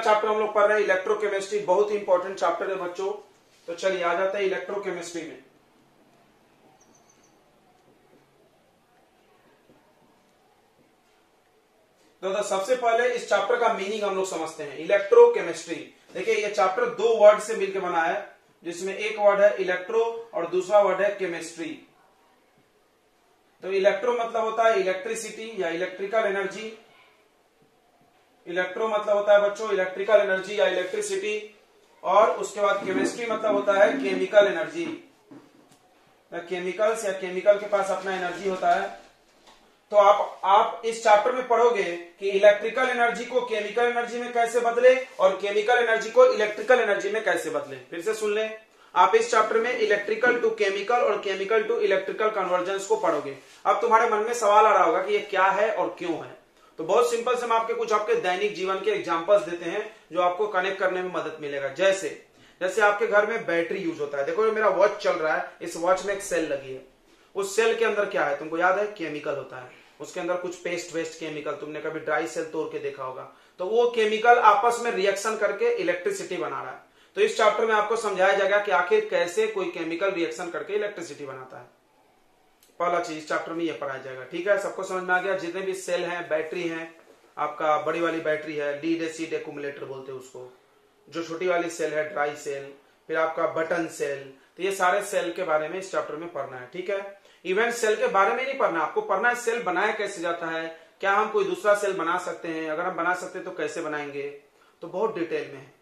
Chapter हम लोग पढ़ रहे हैं इलेक्ट्रोकेमिस्ट्री, बहुत ही इंपॉर्टेंट चैप्टर है बच्चों। तो चलिए आ जाते हैं इलेक्ट्रोकेमिस्ट्री में। तो सबसे पहले इस चैप्टर का मीनिंग हम लोग समझते हैं। इलेक्ट्रोकेमिस्ट्री, देखिए ये चैप्टर दो वर्ड से मिलकर बना है, जिसमें एक वर्ड है इलेक्ट्रो और दूसरा वर्ड है केमिस्ट्री। तो इलेक्ट्रो मतलब होता है इलेक्ट्रिसिटी या इलेक्ट्रिकल एनर्जी। इलेक्ट्रो मतलब होता है बच्चों इलेक्ट्रिकल एनर्जी या इलेक्ट्रिसिटी, और उसके बाद केमिस्ट्री मतलब होता है केमिकल एनर्जी। केमिकल्स या केमिकल के पास अपना एनर्जी होता है। तो आप इस चैप्टर में पढ़ोगे कि इलेक्ट्रिकल एनर्जी को केमिकल एनर्जी में कैसे बदले और केमिकल एनर्जी को इलेक्ट्रिकल एनर्जी में कैसे बदले। फिर से सुन लें, आप इस चैप्टर में इलेक्ट्रिकल टू केमिकल और केमिकल टू इलेक्ट्रिकल कन्वर्जेंस को पढ़ोगे। अब तुम्हारे मन में सवाल आ रहा होगा कि ये क्या है और क्यों है। तो बहुत सिंपल से हम आपके दैनिक जीवन के एग्जांपल्स देते हैं जो आपको कनेक्ट करने में मदद मिलेगा। जैसे आपके घर में बैटरी यूज होता है। देखो मेरा वॉच चल रहा है, इस वॉच में एक सेल लगी है। उस सेल के अंदर क्या है तुमको याद है? केमिकल होता है। उसके अंदर कुछ पेस्ट वेस्ट केमिकल, तुमने कभी ड्राई सेल तोड़ के देखा होगा। तो वो केमिकल आपस में रिएक्शन करके इलेक्ट्रिसिटी बना रहा है। तो इस चैप्टर में आपको समझाया जाएगा कि आखिर कैसे कोई केमिकल रिएक्शन करके इलेक्ट्रिसिटी बनाता है। पहला चीज इस चैप्टर में ये पढ़ाया जाएगा। ठीक है, सबको समझ में आ गया? जितने भी सेल हैं, बैटरी है, आपका बड़ी वाली बैटरी है, लीड एसिड एक्यूमुलेटर बोलते हैं उसको। जो छोटी वाली सेल है ड्राई सेल, फिर आपका बटन सेल। तो ये सारे सेल के बारे में इस चैप्टर में पढ़ना है। ठीक है, इवन सेल के बारे में नहीं पढ़ना, आपको पढ़ना है सेल बनाया कैसे जाता है, क्या हम कोई दूसरा सेल बना सकते हैं, अगर हम बना सकते हैं तो कैसे बनाएंगे, तो बहुत डिटेल में है।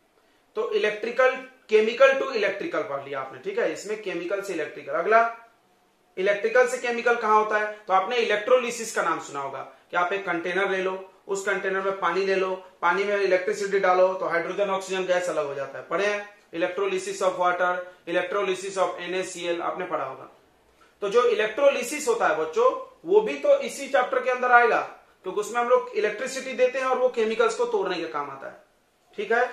तो इलेक्ट्रिकल केमिकल टू इलेक्ट्रिकल पढ़ लिया आपने। ठीक है, इसमें केमिकल से इलेक्ट्रिकल। अगला इलेक्ट्रिकल से केमिकल कहां होता है? तो आपने इलेक्ट्रोलिसिस का नाम सुना होगा कि आप एक कंटेनर ले लो, उस कंटेनर में पानी ले लो, पानी में इलेक्ट्रिसिटी डालो तो हाइड्रोजन ऑक्सीजन गैस अलग हो जाता है। पढ़े हैं? Electrolysis of water, electrolysis of NaCl आपने पढ़ा होगा। तो जो इलेक्ट्रोलिसिस होता है बच्चों, वो भी तो इसी चैप्टर के अंदर आएगा, क्योंकि उसमें हम लोग इलेक्ट्रिसिटी देते हैं और वो केमिकल्स को तोड़ने के काम आता है। ठीक है,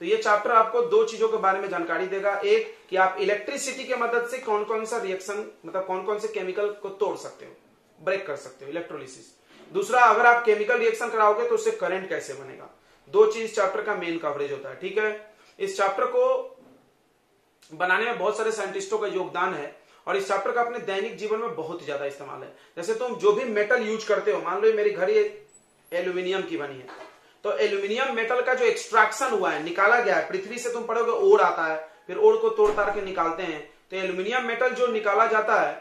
तो ये चैप्टर आपको दो चीजों के बारे में जानकारी देगा। एक कि आप इलेक्ट्रिसिटी की मदद से कौन कौन सा रिएक्शन, मतलब कौन कौन से केमिकल को तोड़ सकते हो, ब्रेक कर सकते हो, इलेक्ट्रोलिसिस। दूसरा, अगर आप केमिकल रिएक्शन कराओगे तो उससे करंट कैसे बनेगा। दो चीज चैप्टर का मेन कवरेज होता है। ठीक है, इस चैप्टर को बनाने में बहुत सारे साइंटिस्टों का योगदान है और इस चैप्टर का अपने दैनिक जीवन में बहुत ही ज्यादा इस्तेमाल है। जैसे तुम जो भी मेटल यूज करते हो, मान लो मेरी घड़ी एल्यूमिनियम की बनी है, तो एल्यूमिनियम मेटल का जो एक्सट्रैक्शन हुआ है, निकाला गया है पृथ्वी से, तुम पढ़ोगे ओर आता है, फिर ओर को तोड़ ताड़ के निकालते हैं। तो एल्यूमिनियम मेटल जो निकाला जाता है,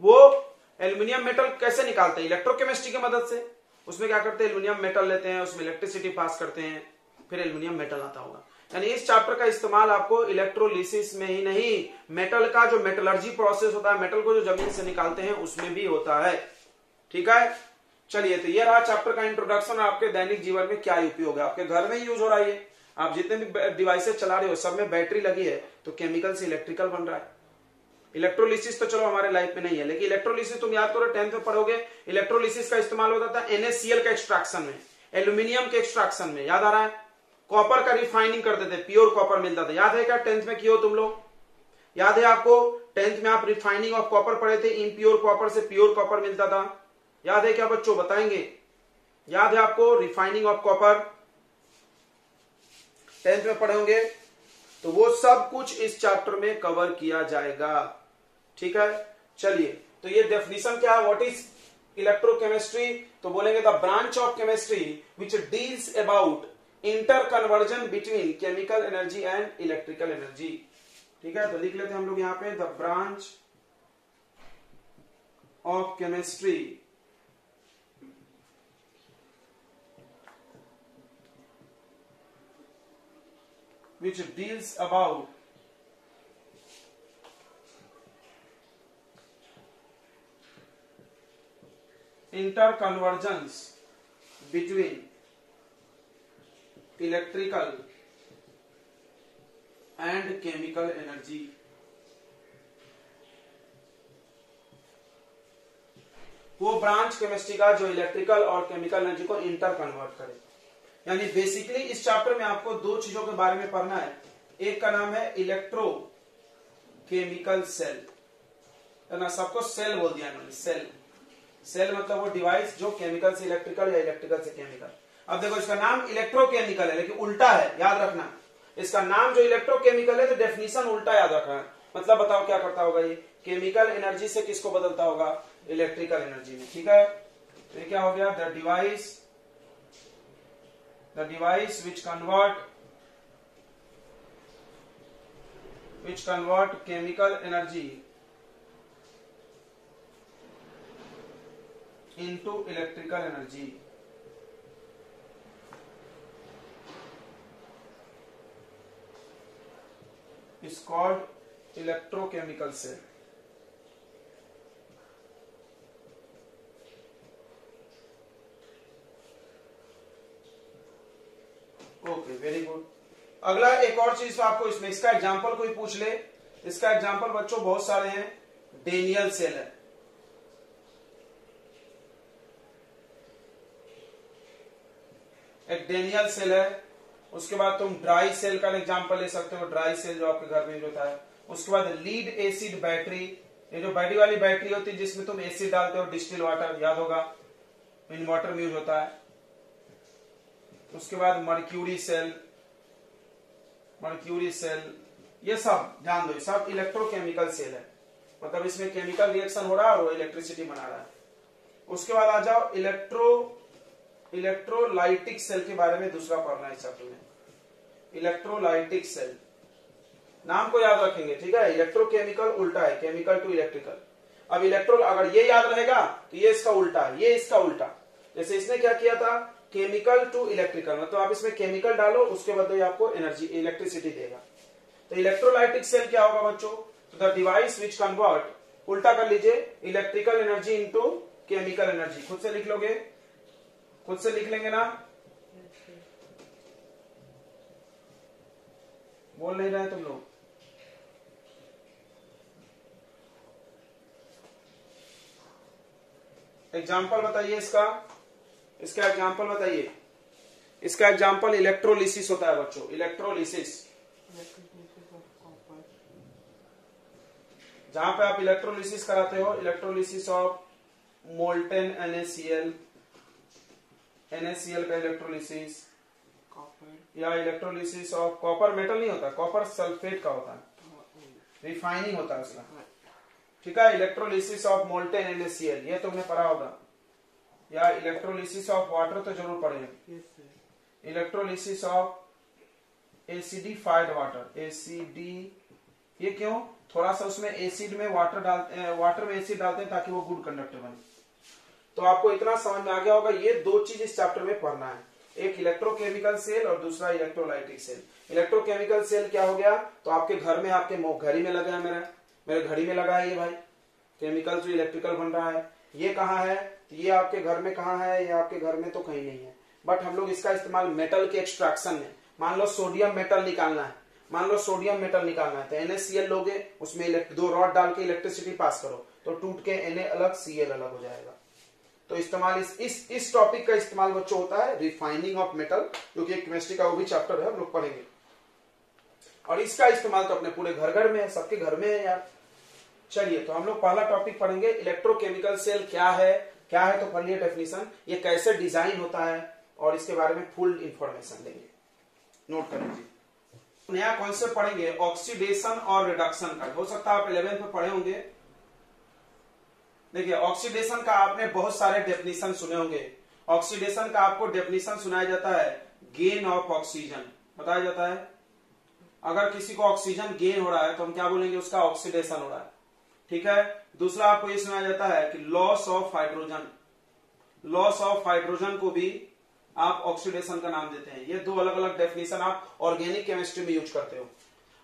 वो एल्यूमिनियम मेटल कैसे निकालते हैं? इलेक्ट्रोकेमिस्ट्री की मदद से। उसमें क्या करते हैं? एल्यूमिनियम मेटल लेते हैं, उसमें इलेक्ट्रिसिटी पास करते हैं, फिर एल्यूमिनियम मेटल आता होगा। यानी इस चैप्टर का इस्तेमाल आपको इलेक्ट्रोलिसिस में ही नहीं, मेटल का जो मेटलर्जी प्रोसेस होता है, मेटल को जो जमीन से निकालते हैं, उसमें भी होता है। ठीक है, चलिए तो ये रहा चैप्टर का इंट्रोडक्शन। आपके दैनिक जीवन में क्या उपयोग है, आपके घर में ही यूज हो रहा है। आप जितने भी डिवाइसेस चला रहे हो सब में बैटरी लगी है, तो केमिकल से इलेक्ट्रिकल बन रहा है। इलेक्ट्रोलिसिस तो चलो हमारे लाइफ में नहीं है, लेकिन इलेक्ट्रोलिसिस तुम याद करो 10th में पढ़ोगे। इलेक्ट्रोलिसिस का इस्तेमाल होता था NaCl के एक्सट्रैक्शन में, एल्यूमिनियम के एक्सट्रैक्शन में, याद आ रहा है? कॉपर का रिफाइनिंग करते थे, प्योर कॉपर मिलता था, याद है क्या? 10th में किए हो तुम लोग? याद है आपको? 10th में आप रिफाइनिंग ऑफ कॉपर पढ़े थे, इम्प्योर कॉपर से प्योर कॉपर मिलता था। याद है क्या बच्चों? बताएंगे, याद है आपको? रिफाइनिंग ऑफ कॉपर 10th में पढ़े होंगे। तो वो सब कुछ इस चैप्टर में कवर किया जाएगा। ठीक है, चलिए तो ये डेफिनेशन क्या है? What is electrochemistry? तो बोलेंगे the branch of chemistry which deals about interconversion between chemical energy and electrical energy. ठीक है, तो लिख लेते हैं हम लोग यहां पे, the branch of chemistry which deals about interconvergence between electrical and chemical energy। वो ब्रांच केमिस्ट्री का जो इलेक्ट्रिकल और केमिकल एनर्जी को इंटर कन्वर्ट करे। यानी बेसिकली इस चैप्टर में आपको दो चीजों के बारे में पढ़ना है। एक का नाम है इलेक्ट्रो केमिकल सेल, है ना? सबको सेल बोल दिया इन्होंने, सेल। सेल मतलब वो डिवाइस जो केमिकल से इलेक्ट्रिकल या इलेक्ट्रिकल से केमिकल। अब देखो इसका नाम इलेक्ट्रोकेमिकल है लेकिन उल्टा है, याद रखना। इसका नाम जो इलेक्ट्रोकेमिकल है तो डेफिनेशन उल्टा याद रखना है। मतलब बताओ क्या करता होगा ये, केमिकल एनर्जी से किसको बदलता होगा, इलेक्ट्रिकल एनर्जी में। ठीक है, तो ये क्या हो गया, the device which convert chemical energy into electrical energy is called electrochemical cell. Okay, very good. अगला एक और चीज तो आपको इसमें, इसका एग्जांपल कोई पूछ ले, इसका एग्जांपल बच्चों बहुत सारे हैं। डेनियल सेल है, एक डेनियल सेल है। उसके बाद तुम ड्राई सेल का एग्जांपल ले सकते हो, ड्राई सेल जो आपके घर में यूज होता है। उसके बाद लीड एसिड बैटरी, ये जो बैटरी वाली बैटरी होती है जिसमें तुम एसिड डालते हो, डिस्टिल वाटर, याद होगा, इन्वर्टर में यूज होता है। उसके बाद मर्क्यूरी सेल, ये सब ध्यान दो, सब इलेक्ट्रोकेमिकल सेल है। मतलब इसमें केमिकल रिएक्शन हो रहा है और वो इलेक्ट्रिसिटी बना रहा है। उसके बाद आ जाओ इलेक्ट्रोलाइटिक सेल के बारे में दूसरा पढ़ना है चैप्टर में। इलेक्ट्रोलाइटिक सेल, नाम को याद रखेंगे, ठीक है। इलेक्ट्रोकेमिकल उल्टा है, केमिकल टू इलेक्ट्रिकल। अब अगर ये याद रहेगा तो ये इसका उल्टा है, ये इसका उल्टा। जैसे इसने क्या किया था, केमिकल टू इलेक्ट्रिकल, मतलब आप इसमें केमिकल डालो, उसके बदले आपको एनर्जी, इलेक्ट्रिसिटी देगा। तो इलेक्ट्रोलाइटिक सेल क्या होगा बच्चों, द डिवाइस विच कन्वर्ट, उल्टा कर लीजिए, electrical energy into chemical energy. खुद से लिख लोगे, खुद से लिख लेंगे ना, बोल नहीं रहे तुम लोग। एग्जाम्पल बताइए इसका एग्जाम्पल बताइए। इसका एग्जाम्पल इलेक्ट्रोलिसिस होता है बच्चों, इलेक्ट्रोलिसिस। जहां पे आप इलेक्ट्रोलिसिस कराते हो, इलेक्ट्रोलिसिस ऑफ मोल्टेन NaCl का इलेक्ट्रोलिसिस, या इलेक्ट्रोलिसिस ऑफ कॉपर, मेटल नहीं होता, कॉपर सल्फेट का होता है, रिफाइनिंग होता है उसका, ठीक है। इलेक्ट्रोलिसिस ऑफ मोल्टेन NaCl, ये तुमने पढ़ा होगा। या इलेक्ट्रोलिसिस ऑफ वाटर तो जरूर पढ़ेंगे। Electrolysis of acidified water, ACD, ये क्यों, थोड़ा सा उसमें एसिड में वाटर में एसिड डालते हैं ताकि वो गुड कंडक्टर बने। तो आपको इतना समझ में आ गया होगा, ये दो चीज इस चैप्टर में पढ़ना है, एक इलेक्ट्रोकेमिकल सेल और दूसरा इलेक्ट्रोलाइटिक सेल। इलेक्ट्रोकेमिकल सेल क्या हो गया, तो आपके घर में, आपके घड़ी में लगा है, मेरे घड़ी में लगा है ये भाई, केमिकल से इलेक्ट्रिकल बन रहा है। ये कहाँ है, तो ये आपके घर में कहाँ है, ये आपके घर में तो कहीं नहीं है, बट हम लोग इसका इस्तेमाल मेटल के एक्सट्रैक्शन में, मान लो सोडियम मेटल निकालना है, तो NaCl लोगे, उसमें 2 रॉड डाल के इलेक्ट्रिसिटी पास करो, तो टूट के Na अलग Cl अलग हो जाएगा। तो इस्तेमाल इस टॉपिक का इस्तेमाल बच्चों होता है रिफाइनिंग ऑफ मेटल, क्योंकि केमिस्ट्री का वो भी चैप्टर है, हम लोग पढ़ेंगे। और इसका इस्तेमाल तो अपने पूरे घर में है, सबके घर में है यार। चलिए, तो हम लोग पहला टॉपिक पढ़ेंगे, इलेक्ट्रोकेमिकल सेल क्या है तो पढ़िए डेफिनेशन, ये कैसे डिजाइन होता है, और इसके बारे में फुल इंफॉर्मेशन देंगे, नोट कर लीजिए। नया कॉन्सेप्ट पढ़ेंगे ऑक्सीडेशन और रिडक्शन का, हो सकता है आप 11th में पढ़े होंगे। देखिए, ऑक्सीडेशन का आपने बहुत सारे डेफिनेशन सुने होंगे। ऑक्सीडेशन का आपको डेफिनेशन सुनाया जाता है, गेन ऑफ ऑक्सीजन बताया जाता है। अगर किसी को ऑक्सीजन गेन हो रहा है तो हम क्या बोलेंगे, उसका ऑक्सीडेशन हो रहा है, ठीक है। दूसरा आपको ये सुनाया जाता है कि लॉस ऑफ हाइड्रोजन को भी आप ऑक्सीडेशन का नाम देते हैं। ये 2 अलग अलग डेफिनेशन आप ऑर्गेनिक केमिस्ट्री में यूज करते हो।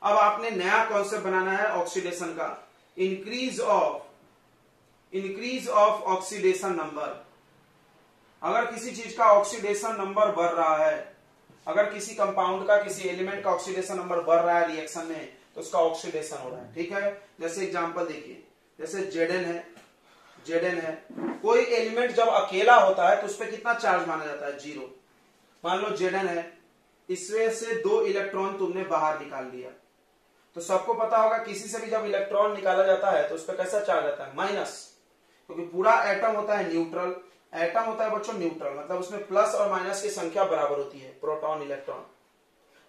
अब आपने नया कॉन्सेप्ट बनाना है ऑक्सीडेशन का, इंक्रीज ऑफ ऑक्सीडेशन नंबर। अगर किसी चीज का ऑक्सीडेशन नंबर बढ़ रहा है, अगर किसी कंपाउंड का, किसी एलिमेंट का ऑक्सीडेशन नंबर बढ़ रहा है रिएक्शन में, तो उसका ऑक्सीडेशन हो रहा है, ठीक है। जैसे एग्जांपल देखिए, जैसे Zn है, कोई एलिमेंट जब अकेला होता है तो उस पर कितना चार्ज माना जाता है, 0। मान लो Zn है, इसमें से 2 इलेक्ट्रॉन तुमने बाहर निकाल लिया, तो सबको पता होगा किसी से भी जब इलेक्ट्रॉन निकाला जाता है तो उस पर कैसा चार्ज आता है, माइनस, क्योंकि पूरा एटम होता है न्यूट्रल, एटम होता है बच्चों न्यूट्रल, मतलब उसमें प्लस और माइनस की संख्या बराबर होती है, प्रोटॉन इलेक्ट्रॉन।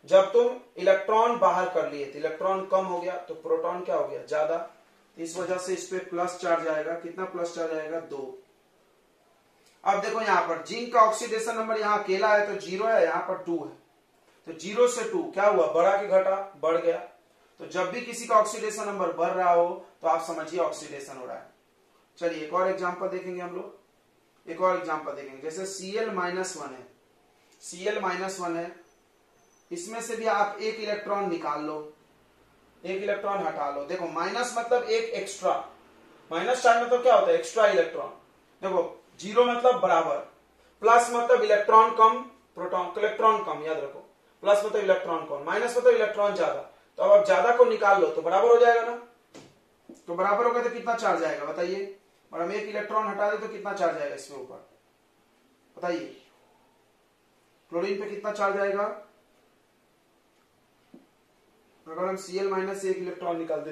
जब तुम इलेक्ट्रॉन बाहर कर लिए तो इलेक्ट्रॉन कम हो गया तो प्रोटॉन क्या हो गया, ज्यादा। इस वजह से इस पे प्लस चार्ज आएगा। कितना प्लस चार्ज आएगा, 2। अब देखो यहां पर जिंक का ऑक्सीडेशन नंबर यहाँ अकेला है तो 0 है, यहाँ पर 2 है, तो 0 से 2 क्या हुआ, बढ़ा कि घटा, बढ़ गया। तो जब भी किसी का ऑक्सीडेशन नंबर बढ़ रहा हो तो आप समझिए ऑक्सीडेशन हो रहा है। चलिए एक और एग्जांपल देखेंगे हम लोग, एक और एग्जांपल देखेंगे। जैसे Cl-1 है, Cl-1 है, इसमें से भी आप एक इलेक्ट्रॉन निकाल लो, एक इलेक्ट्रॉन हटा लो। देखो माइनस मतलब एक एक्स्ट्रा, माइनस चार्ज मतलब क्या होता है, एक्स्ट्रा इलेक्ट्रॉन। देखो 0 मतलब बराबर, प्लस मतलब इलेक्ट्रॉन कम, प्रोटॉन इलेक्ट्रॉन कम, याद रखो। प्लस मतलब इलेक्ट्रॉन कम, माइनस मतलब इलेक्ट्रॉन ज्यादा। तो अब आप ज्यादा को निकाल लो तो बराबर हो जाएगा ना, तो बराबर होगा तो कितना चार्ज आएगा बताइए। और हम एक इलेक्ट्रॉन हटा दे तो कितना चार्ज आएगा इसमें ऊपर बताइए। क्लोरीन पे कितना चार्ज आएगा, अगर हम Cl- से एक इलेक्ट्रॉन निकाल दे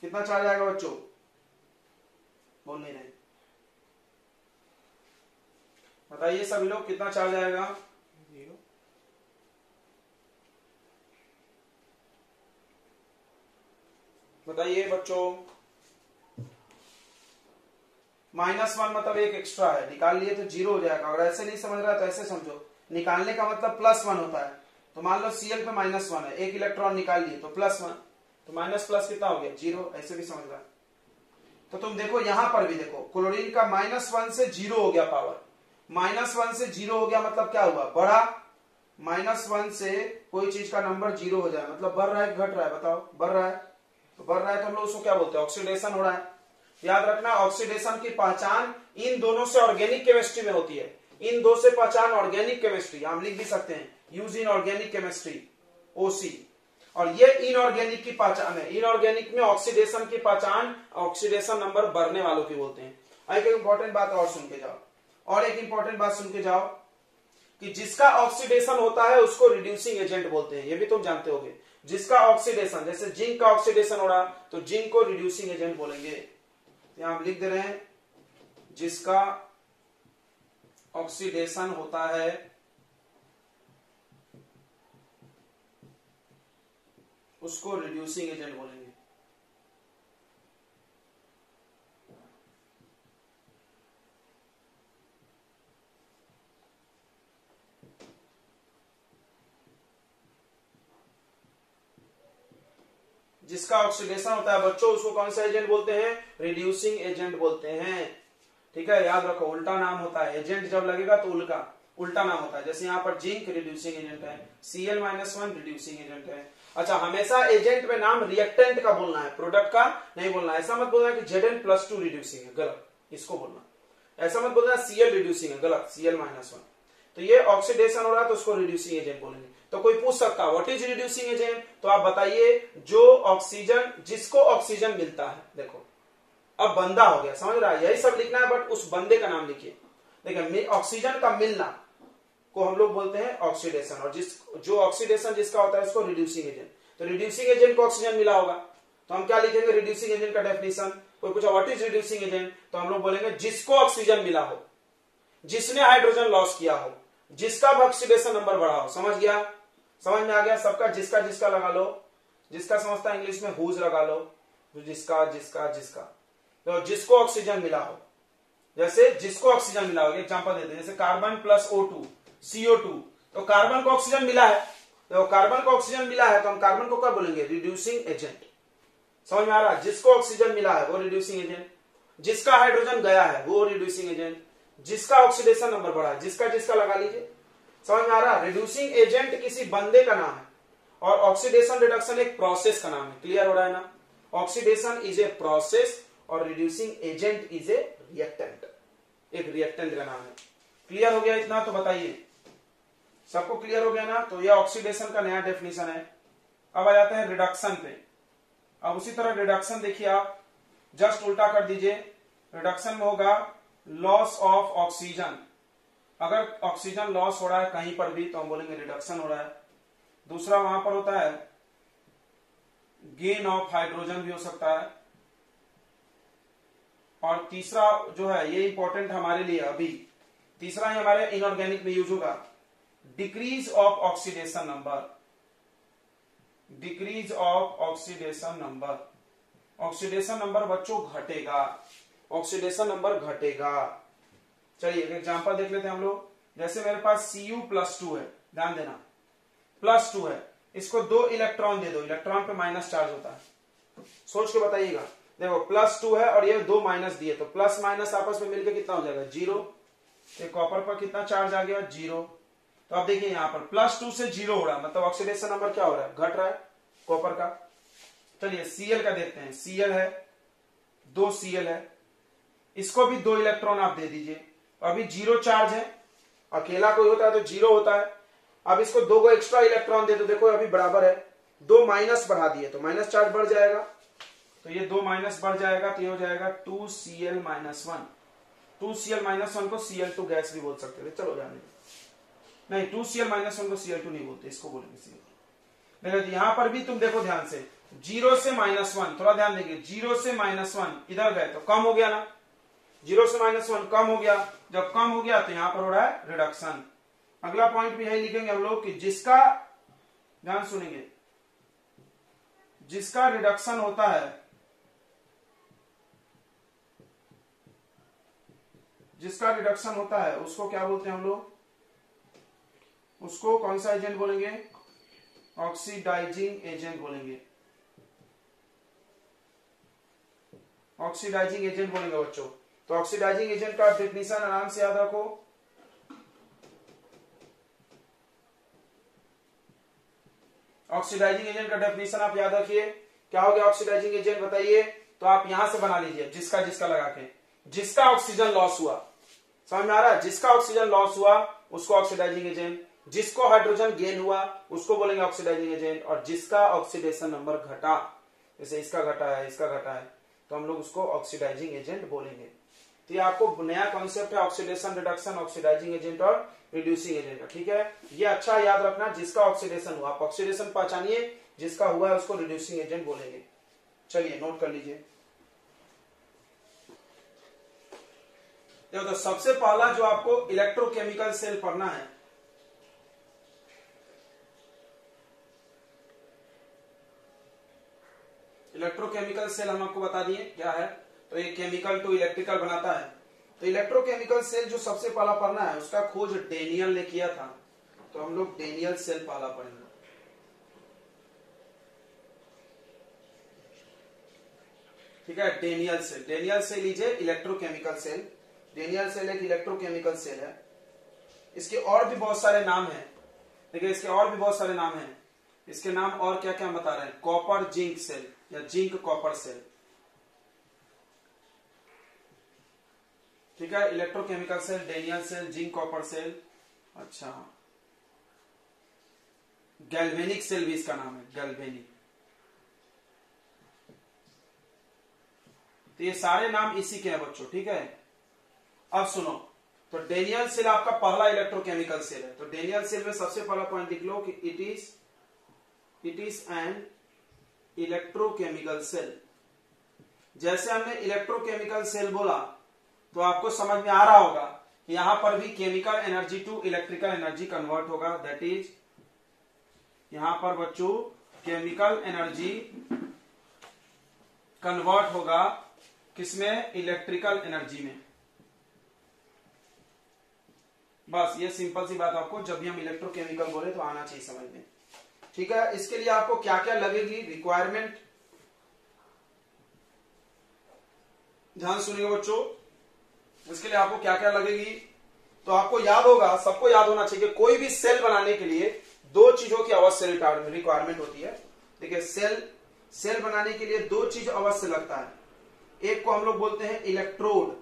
कितना चार्ज आएगा बच्चों, बोल नहीं रहे, बताइए सभी लोग कितना चार्ज आएगा। 0। बताइए बच्चों। -1 मतलब एक एक्स्ट्रा है, निकाल लिए तो 0 हो जाएगा। अगर ऐसे नहीं समझ रहा है तो ऐसे समझो, निकालने का मतलब +1 होता है। तो मान लो Cl पे -1 है, एक इलेक्ट्रॉन निकाल लिए तो +1, तो माइनस प्लस कितना हो गया, 0। ऐसे भी समझ रहा है। तो तुम देखो यहां पर भी देखो, क्लोरीन का -1 से 0 हो गया पावर, -1 से 0 हो गया मतलब क्या हुआ, बढ़ा। -1 से कोई चीज का नंबर 0 हो जाए मतलब बढ़ रहा है घट रहा है, बताओ, बढ़ रहा है। तो बढ़ रहा है तो हम लोग उसको क्या बोलते हैं, ऑक्सीडेशन हो रहा है। याद रखना ऑक्सीडेशन की पहचान इन दोनों से ऑर्गेनिक केमिस्ट्री में होती है। इन दो से पहचान ऑर्गेनिक केमिस्ट्री, हम लिख भी सकते हैं, use in organic chemistry, OC। और ये इनऑर्गेनिक की पहचान है। इनऑर्गेनिक में ऑक्सीडेशन की पहचान ऑक्सीडेशन नंबर बढ़ने वालों की बोलते हैं। एक इंपॉर्टेंट बात और सुन के जाओ, और एक इंपॉर्टेंट बात सुन के जाओ कि जिसका ऑक्सीडेशन होता है उसको रिड्यूसिंग एजेंट बोलते हैं। ये भी तुम जानते होगे, जिसका ऑक्सीडेशन, जैसे जिंक का ऑक्सीडेशन हो रहा तो जिंक को रिड्यूसिंग एजेंट बोलेंगे। यहां हम लिख दे रहे हैं, जिसका ऑक्सीडेशन होता है उसको रिड्यूसिंग एजेंट बोलेंगे। जिसका ऑक्सीडेशन होता है बच्चों उसको कौन सा एजेंट बोलते हैं, रिड्यूसिंग एजेंट बोलते हैं। ठीक है, याद रखो, उल्टा नाम होता है, एजेंट जब लगेगा तो उल्टा नाम होता है। जैसे यहां पर जिंक रिड्यूसिंग एजेंट है, Cl-1 रिड्यूसिंग एजेंट है। अच्छा, हमेशा एजेंट में नाम रिएक्टेंट का बोलना है, प्रोडक्ट का नहीं बोलना। ऐसा मत बोलना कि Zn+2 रिड्यूसिंग है, गलत, इसको बोलना। ऐसा मत बोलना Cl रिड्यूसिंग है, गलत, Cl-1। तो ये ऑक्सीडेशन हो रहा है तो उसको रिड्यूसिंग एजेंट बोलेंगे। तो कोई पूछ सकता है व्हाट इज रिड्यूसिंग एजेंट, तो आप बताइए जो ऑक्सीजन, जिसको ऑक्सीजन मिलता है। देखो अब बंदा हो गया, समझ रहा है, यही सब लिखना है, बट उस बंदे का नाम लिखिए। देखिए ऑक्सीजन का मिलना को हम लोग बोलते हैं ऑक्सीडेशन, और जो ऑक्सीडेशन जिसका होता है उसको रिड्यूसिंग एजेंट। तो रिड्यूसिंग एजेंट को ऑक्सीजन मिला होगा तो हम क्या लिखेंगे, रिड्यूसिंग एजेंट का डेफिनेशन। कोई पूछा व्हाट इज रिड्यूसिंग एजेंट, तो हम लोग बोलेंगे जिसको ऑक्सीजन मिला हो, जिसने हाइड्रोजन लॉस किया हो, जिसका ऑक्सीडेशन नंबर बढ़ा हो। समझ गया, समझ में आ गया सबका। जिसका जिसका लगा लो, जिसका समझता है इंग्लिश में हुज लगा लो, तो जिसका जिसका जिसका, तो जिसको ऑक्सीजन मिला हो। जैसे जिसको ऑक्सीजन मिला हो, एग्जांपल देते हैं, जैसे कार्बन प्लस O2 CO2, तो कार्बन को ऑक्सीजन मिला है, तो कार्बन को ऑक्सीजन मिला है तो हम कार्बन को क्या बोलेंगे, रिड्यूसिंग एजेंट। समझ में आ रहा है, जिसको ऑक्सीजन मिला है वो रिड्यूसिंग एजेंट, जिसका हाइड्रोजन गया है वो रिड्यूसिंग एजेंट, जिसका ऑक्सीडेशन नंबर बढ़ा है, जिसका जिसका लगा लीजिए। समझ में आ रहा है, रिड्यूसिंग एजेंट किसी बंदे का नाम है और ऑक्सीडेशन रिडक्शन एक प्रोसेस का नाम है। क्लियर हो रहा है ना, ऑक्सीडेशन इज ए प्रोसेस और reducing agent is a reactant, एक रिएक्टेंट का नाम है। क्लियर हो गया इतना, तो बताइए सबको क्लियर हो गया ना। तो यह ऑक्सीडेशन का नया डेफिनेशन है। अब आ जाते हैं रिडक्शन पे। अब उसी तरह रिडक्शन देखिए, आप जस्ट उल्टा कर दीजिए। रिडक्शन में होगा लॉस ऑफ ऑक्सीजन। अगर ऑक्सीजन लॉस हो रहा है कहीं पर भी तो हम बोलेंगे रिडक्शन हो रहा है। दूसरा वहां पर होता है गेन ऑफ हाइड्रोजन भी हो सकता है, और तीसरा जो है ये इंपॉर्टेंट हमारे लिए अभी, तीसरा ही हमारे इनऑर्गेनिक में यूज होगा, decrease of oxidation number, decrease of oxidation number. Oxidation number बच्चों घटेगा, ऑक्सीडेशन नंबर घटेगा। चलिए एक एग्जांपल देख लेते हैं हम लोग। जैसे मेरे पास Cu+2 है, ध्यान देना +2 है, इसको 2 इलेक्ट्रॉन दे दो, इलेक्ट्रॉन पे माइनस चार्ज होता है, सोच के बताइएगा। देखो +2 है और ये 2 माइनस दिए, तो प्लस माइनस आपस में मिलकर कितना हो जाएगा 0। ये कॉपर पर कितना चार्ज आ गया 0। तो आप देखिए यहाँ पर +2 से 0 हो रहा है, मतलब ऑक्सीडेशन नंबर क्या हो रहा है, घट रहा है कॉपर का। चलिए Cl का देखते हैं, Cl है 2 Cl है, इसको भी 2 इलेक्ट्रॉन आप दे दीजिए, अभी 0 चार्ज है, अकेला कोई होता है तो 0 होता है। अब इसको 2 को एक्स्ट्रा इलेक्ट्रॉन दे दो, देखो अभी बराबर है, 2 माइनस बढ़ा दिए तो माइनस चार्ज बढ़ जाएगा, तो ये 2 माइनस बढ़ जाएगा, तो ये हो जाएगा 2Cl-1। 2Cl-1 को Cl2 गैस भी बोल सकते थे, चलो जाने नहीं, 2Cl-1 को Cl2 नहीं बोलते, इसको बोलेंगे Cl2। देखो यहां पर भी तुम देखो ध्यान से, 0 से -1, थोड़ा ध्यान देंगे, 0 से -1 इधर गए तो कम हो गया ना, 0 से -1 कम हो गया, जब कम हो गया तो यहां पर हो रहा है रिडक्शन। अगला पॉइंट भी यही लिखेंगे हम लोग कि जिसका, ध्यान सुनेंगे, जिसका रिडक्शन होता है, जिसका रिडक्शन होता है उसको क्या बोलते हैं हम लोग, उसको कौन सा एजेंट बोलेंगे, ऑक्सीडाइजिंग एजेंट बोलेंगे, ऑक्सीडाइजिंग एजेंट बोलेंगे बच्चों। तो ऑक्सीडाइजिंग एजेंट का डेफिनेशन आराम से याद रखो, ऑक्सीडाइजिंग एजेंट का डेफिनेशन आप याद रखिए, क्या हो गया ऑक्सीडाइजिंग एजेंट बताइए, तो आप यहां से बना लीजिए, जिसका जिसका लगा के, जिसका ऑक्सीजन लॉस हुआ, समझ में आ रहा है, जिसका ऑक्सीजन लॉस हुआ उसको ऑक्सीडाइजिंग एजेंट, जिसको हाइड्रोजन गेन हुआ उसको बोलेंगे ऑक्सीडाइजिंग एजेंट, और जिसका ऑक्सीडेशन नंबर घटा, जैसे इसका घटा है, इसका घटा है, तो हम लोग उसको ऑक्सीडाइजिंग एजेंट बोलेंगे। तो ये आपको नया कॉन्सेप्ट है, ऑक्सीडेशन, रिडक्शन, ऑक्सीडाइजिंग एजेंट और रिड्यूसिंग एजेंट का, ठीक है। ये अच्छा याद रखना, जिसका ऑक्सीडेशन हुआ, आप ऑक्सीडेशन पहचानिए, जिसका हुआ है उसको रिड्यूसिंग एजेंट बोलेंगे। चलिए नोट कर लीजिए। देखो तो सबसे पहला जो आपको इलेक्ट्रोकेमिकल सेल पढ़ना है, इलेक्ट्रोकेमिकल सेल हम आपको बता दिए क्या है, तो ये केमिकल टू इलेक्ट्रिकल बनाता है। तो इलेक्ट्रोकेमिकल सेल जो सबसे पहला पढ़ना है उसका खोज डेनियल ने किया था, तो हम लोग डेनियल सेल पहला पढ़ेंगे। ठीक है, डेनियल सेल, डेनियल सेल लीजिए, इलेक्ट्रोकेमिकल सेल, डेनियल सेल एक इलेक्ट्रोकेमिकल सेल है। इसके और भी बहुत सारे नाम हैं, देखिए इसके और भी बहुत सारे नाम हैं, इसके नाम और क्या क्या बता रहे हैं, कॉपर जिंक सेल या जिंक कॉपर सेल, ठीक है, electrochemical cell, Daniell cell, zinc copper cell, अच्छा गैल्वेनिक सेल भी इसका नाम है, गैल्वेनिक। तो ये सारे नाम इसी के हैं बच्चों, ठीक है। अब सुनो, तो डेनियल सेल आपका पहला इलेक्ट्रोकेमिकल सेल है, तो डेनियल सेल में सबसे पहला पॉइंट लिख लो कि it is an electrochemical cell. जैसे हमने इलेक्ट्रोकेमिकल सेल बोला तो आपको समझ में आ रहा होगा कि यहां पर भी chemical energy to electrical energy convert होगा, दैट इज यहां पर बच्चों केमिकल एनर्जी कन्वर्ट होगा किसमें, इलेक्ट्रिकल एनर्जी में। बस ये सिंपल सी बात आपको जब भी हम इलेक्ट्रोकेमिकल बोले तो आना चाहिए समझ में, ठीक है। इसके लिए आपको क्या क्या लगेगी रिक्वायरमेंट, ध्यान सुनिएगा बच्चों, इसके लिए आपको क्या क्या लगेगी, तो आपको याद होगा, सबको याद होना चाहिए, कोई भी सेल बनाने के लिए 2 चीजों की अवश्य रिक्वायरमेंट होती है। देखिए सेल बनाने के लिए 2 चीज अवश्य लगता है, एक को हम लोग बोलते हैं इलेक्ट्रोड,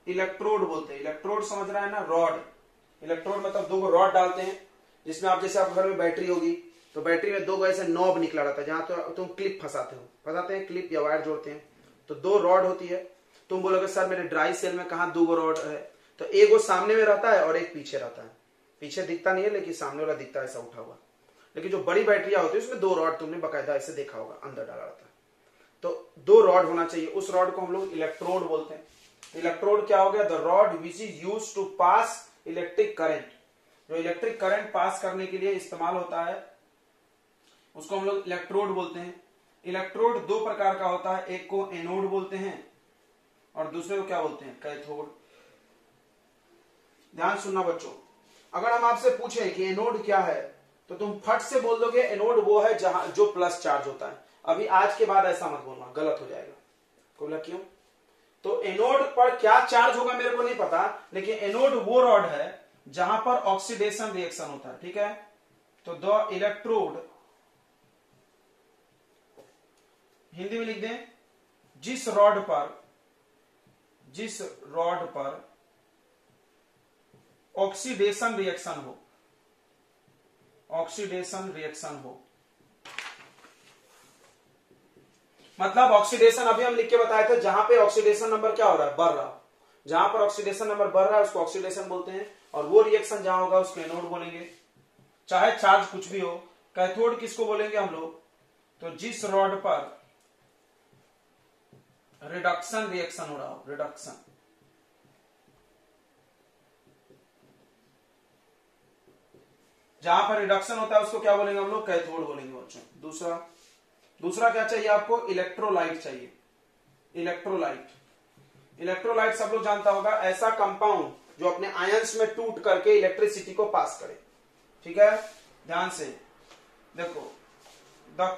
इलेक्ट्रोड बोलते हैं, इलेक्ट्रोड समझ रहा है ना, रॉड, इलेक्ट्रोड मतलब 2 रॉड डालते हैं, जिसमें आप जैसे आप घर में बैटरी होगी तो बैटरी में 2 ऐसे नॉब निकला रहता है, जहां तो तुम क्लिप फंसाते हैं क्लिप या वायर जोड़ते हैं, तो 2 रॉड होती है। तुम बोलोगे सर मेरे ड्राई सेल में कहा 2 रॉड है, तो एक वो सामने में रहता है और एक पीछे रहता है, पीछे दिखता नहीं है लेकिन सामने वाला दिखता है ऐसा उठा हुआ। लेकिन जो बड़ी बैटरियां होती है उसमें 2 रॉड तुमने बकायदा ऐसे देखा होगा अंदर डाला रहता है। तो दो रॉड होना चाहिए, उस रॉड को हम लोग इलेक्ट्रोड बोलते हैं। इलेक्ट्रोड क्या हो गया? The rod which is use to pass electric current, जो इलेक्ट्रिक करंट पास करने के लिए इस्तेमाल होता है उसको हम लोग इलेक्ट्रोड बोलते हैं। इलेक्ट्रोड दो प्रकार का होता है, एक को एनोड बोलते हैं और दूसरे को क्या बोलते हैं? कैथोड। ध्यान सुनना बच्चों, अगर हम आपसे पूछें कि एनोड क्या है तो तुम फट से बोल दोगे एनोड वो है जहां जो प्लस चार्ज होता है। अभी आज के बाद ऐसा मत बोलना, गलत हो जाएगा। बोला क्यों? तो एनोड पर क्या चार्ज होगा मेरे को नहीं पता, लेकिन एनोड वो रॉड है जहां पर ऑक्सीडेशन रिएक्शन होता है। ठीक है, तो द इलेक्ट्रोड, हिंदी में लिख दें, जिस रॉड पर ऑक्सीडेशन रिएक्शन हो, ऑक्सीडेशन रिएक्शन हो, मतलब ऑक्सीडेशन अभी हम लिख के बताए थे, जहां पे ऑक्सीडेशन नंबर क्या हो रहा है? बढ़ रहा है। जहां पर ऑक्सीडेशन नंबर बढ़ रहा है उसको ऑक्सीडेशन बोलते हैं, और वो रिएक्शन जहां होगा उसको एनोड बोलेंगे, चाहे चार्ज कुछ भी हो। कैथोड किसको बोलेंगे हम लोग? तो जिस रॉड पर रिडक्शन रिएक्शन हो रहा हो, रिडक्शन, जहां पर रिडक्शन होता है उसको क्या बोलेंगे हम लोग? कैथोड बोलेंगे बच्चों। दूसरा क्या चाहिए आपको? इलेक्ट्रोलाइट चाहिए। इलेक्ट्रोलाइट सब लोग जानता होगा, ऐसा कंपाउंड जो अपने आयंस में टूट करके इलेक्ट्रिसिटी को पास करे। ठीक है, ध्यान से देखो, the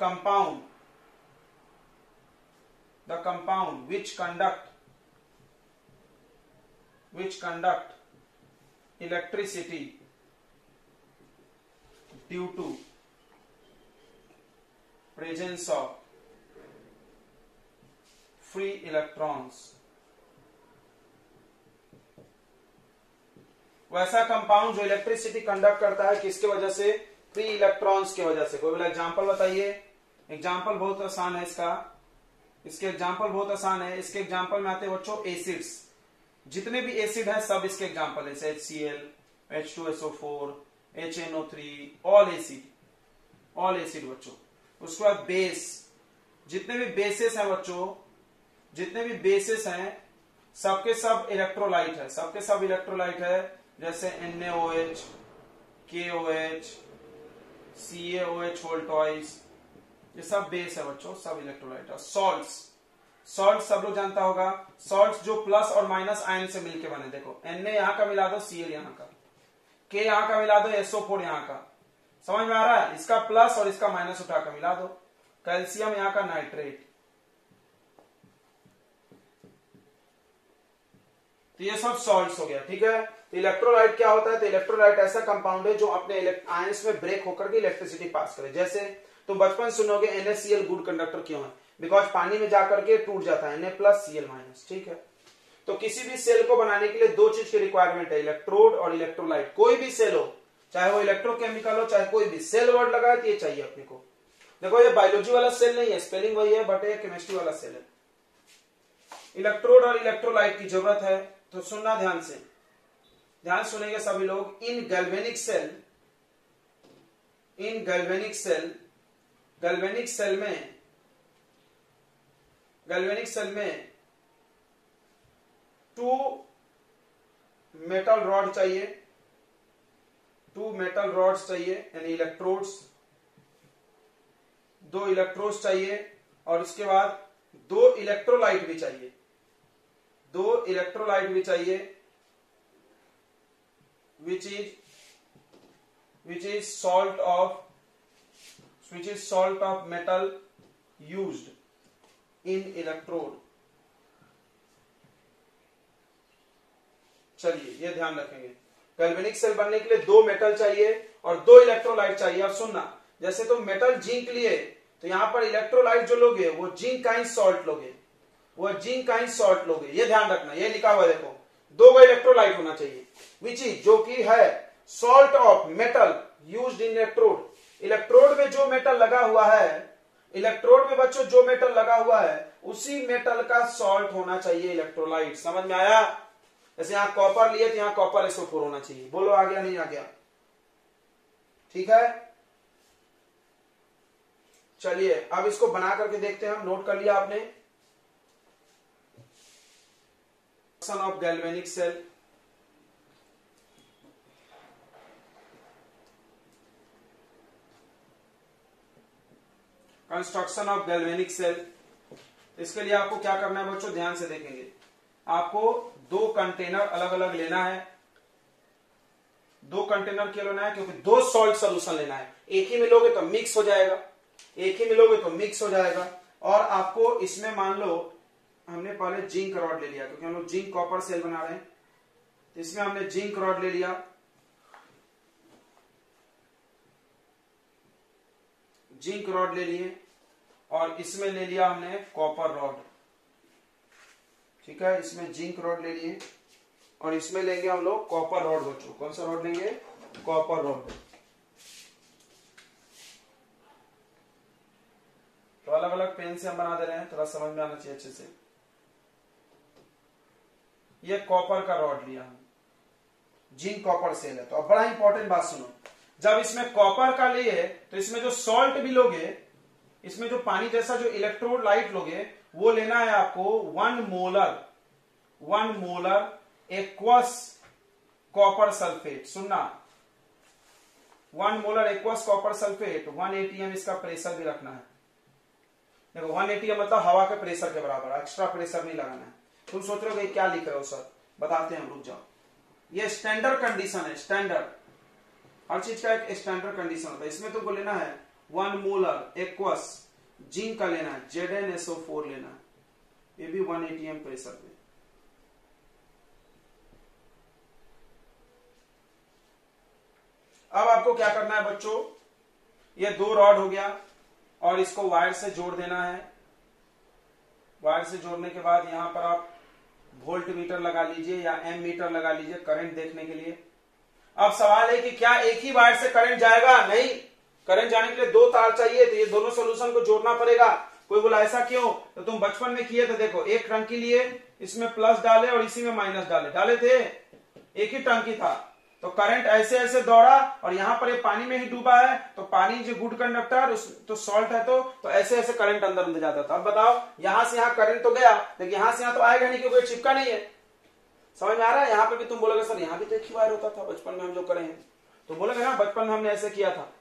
compound which conduct electricity due to presence of free electrons, वैसा कंपाउंड जो इलेक्ट्रिसिटी कंडक्ट करता है किसके वजह से? फ्री इलेक्ट्रॉन्स की वजह से। कोई बोला एग्जांपल बताइए। एग्जांपल बहुत आसान है इसका, इसके एग्जांपल बहुत आसान है। इसके एग्जांपल में आते हैं बच्चों एसिड्स, जितने भी एसिड है सब इसके एग्जांपल है, HCl, H2SO4, HNO3, all acid बच्चों। उसके बाद बेस, जितने भी बेसिस हैं बच्चों, जितने भी बेसिस हैं सबके सब इलेक्ट्रोलाइट है, सबके सब इलेक्ट्रोलाइट है। जैसे NaOH, KOH, CaOH whole twice, ये सब बेस है बच्चों, सब इलेक्ट्रोलाइट है। सॉल्ट सब लोग जानता होगा, सॉल्ट जो प्लस और माइनस आयन से मिलके बने। देखो Na यहां का मिला दो, Cl यहां का, K यहां का मिला दो, SO4 यहां का। समझ में आ रहा है? इसका प्लस और इसका माइनस उठाकर मिला दो। कैल्शियम यहां का नाइट्रेट, तो ये सब सॉल्ट्स हो गया। ठीक है, तो इलेक्ट्रोलाइट क्या होता है? तो इलेक्ट्रोलाइट ऐसा कंपाउंड है जो अपने आयंस में ब्रेक होकर के इलेक्ट्रिसिटी पास करे। जैसे तुम बचपन सुनोगे NaCl गुड कंडक्टर क्यों है? बिकॉज पानी में जाकर के टूट जाता है, Na+Cl-। ठीक है, तो किसी भी सेल को बनाने के लिए दो चीज की रिक्वायरमेंट है, इलेक्ट्रोड और इलेक्ट्रोलाइट। कोई भी सेल हो, चाहे वो इलेक्ट्रोकेमिकल हो, चाहे कोई भी, सेल वर्ड लगा है तो ये चाहिए अपने को। देखो ये बायोलॉजी वाला सेल नहीं है, स्पेलिंग वही है, बट ये केमिस्ट्री वाला सेल है। इलेक्ट्रोड और इलेक्ट्रोलाइट की जरूरत है, तो सुनना ध्यान से, ध्यान सुनेंगे सभी लोग। इन गैल्वेनिक सेल में 2 मेटल रॉड चाहिए, 2 मेटल रॉड्स चाहिए, यानी इलेक्ट्रोड्स, 2 इलेक्ट्रोड्स चाहिए, और इसके बाद 2 इलेक्ट्रोलाइट भी चाहिए, 2 इलेक्ट्रोलाइट भी चाहिए, which is salt of metal used in electrode। चलिए ये ध्यान रखेंगे, गैल्वेनिक सेल बनने के लिए 2 मेटल चाहिए और 2 इलेक्ट्रोलाइट चाहिए। अब सुनना, जैसे तुम मेटल जिंक लिए तो यहां पर इलेक्ट्रोलाइट जो लोगे वो जिंक काइंड सॉल्ट लोगे, ये ध्यान रखना, ये लिखा हुआ देखो, 2 इलेक्ट्रोलाइट होना चाहिए, विच इज जो कि है salt of metal used in electrode. Electrode में जो मेटल लगा हुआ है, इलेक्ट्रोड में बच्चों जो मेटल लगा हुआ है उसी मेटल का सॉल्ट होना चाहिए इलेक्ट्रोलाइट। समझ में आया? जैसे यहां कॉपर लिए तो यहां कॉपर SO4 होना चाहिए। बोलो आ गया नहीं आ गया? ठीक है, चलिए अब इसको बना करके देखते हैं हम। नोट कर लिया आपने? Of galvanic cell, construction of galvanic cell. इसके लिए आपको क्या करना है बच्चों, ध्यान से देखेंगे। आपको दो कंटेनर अलग अलग लेना है, दो कंटेनर क्यों लेना है? क्योंकि दो सॉल्ट सोल्यूशन लेना है। एक ही मिलोगे तो मिक्स हो जाएगा, एक ही मिलोगे तो मिक्स हो जाएगा। और आपको इसमें मान लो हमने पहले जिंक रॉड ले लिया, क्योंकि हम लोग जिंक कॉपर सेल बना रहे हैं, तो इसमें हमने जिंक रॉड ले लिया, जिंक रॉड ले लिए, और इसमें ले लिया हमने कॉपर रॉड। ठीक है, इसमें जिंक रॉड ले लिए और इसमें लेंगे हम लोग कॉपर रॉड। बच्चों कौन सा रॉड लेंगे? Copper rod. तो अलग अलग पेन से हम बना दे रहे हैं, थोड़ा समझ में आना चाहिए अच्छे से। ये कॉपर का रॉड लिया हम, जिंक कॉपर सेल है। तो अब बड़ा इंपॉर्टेंट बात सुनो, जब इसमें कॉपर का लिए तो इसमें जो सॉल्ट भी लोगे, इसमें जो पानी जैसा जो इलेक्ट्रोलाइट लोगे, वो लेना है आपको 1 मोलर एक्वस कॉपर सल्फेट। सुनना, 1 molar aqueous copper sulphate, 1 atm इसका प्रेशर भी रखना है। देखो 1 atm मतलब हवा के प्रेशर के बराबर, एक्स्ट्रा प्रेशर नहीं लगाना है। तुम सोच रहे हो क्या लिख रहे हो सर, बताते हैं, रुक जाओ। ये स्टैंडर्ड कंडीशन है, स्टैंडर्ड, हर चीज का एक स्टैंडर्ड कंडीशन होता है। इसमें तुमको लेना है 1 मोलर एक्वस जिंक का लेना है, ZnSO4 लेना है, ये भी 1 atm प्रेशर पे। अब आपको क्या करना है बच्चों, ये 2 रॉड हो गया और इसको वायर से जोड़ देना है। वायर से जोड़ने के बाद यहां पर आप वोल्ट मीटर लगा लीजिए या एम मीटर लगा लीजिए करंट देखने के लिए। अब सवाल है कि क्या एक ही वायर से करंट जाएगा? नहीं, करंट जाने के लिए 2 तार चाहिए, तो ये दोनों सोल्यूशन को जोड़ना पड़ेगा। कोई बोला ऐसा क्यों? तो तुम बचपन में किए तो देखो, एक टंकी लिए, इसमें प्लस डाले और इसी में माइनस डाले थे, एक ही टंकी था, तो करंट ऐसे ऐसे दौड़ा और यहां पर ये पानी में ही डूबा है, तो पानी जो गुड कंडक्टर तो सॉल्ट है, तो ऐसे ऐसे करंट अंदर जाता था। अब बताओ, यहां से यहां करंट तो गया, लेकिन यहां से यहां तो आएगा नहीं क्योंकि चिपका नहीं है। समझ में आ रहा है? यहां पे भी तुम बोलोगे सर यहां भी तो एक ही वायर होता था बचपन में हम जो करे हैं, तो बोलोगे ना बचपन में हमने ऐसे किया था।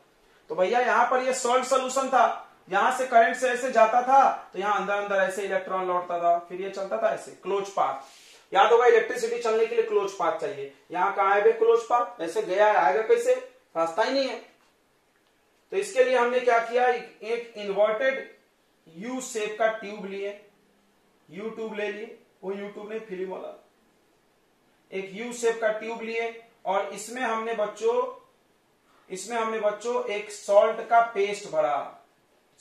तो भैया यहां पर ये सॉल्ट सोल्यूशन था, यहां से करंट से ऐसे जाता था, तो यहां अंदर अंदर ऐसे इलेक्ट्रॉन लौटता था, फिर ये चलता था ऐसे क्लोज पाथ। याद होगा इलेक्ट्रिसिटी चलने के लिए क्लोज पाथ चाहिए। यहां कहां है क्लोज पाथ? ऐसे गया है, आएगा कैसे? रास्ता ही नहीं है। तो इसके लिए हमने क्या किया, एक इन्वर्टेड यू शेप का ट्यूब लिए, यू ट्यूब ले लिए, वो यू ट्यूब नहीं फिल्म वाला, एक यू शेप का ट्यूब लिए और इसमें हमने बच्चों एक सॉल्ट का पेस्ट भरा।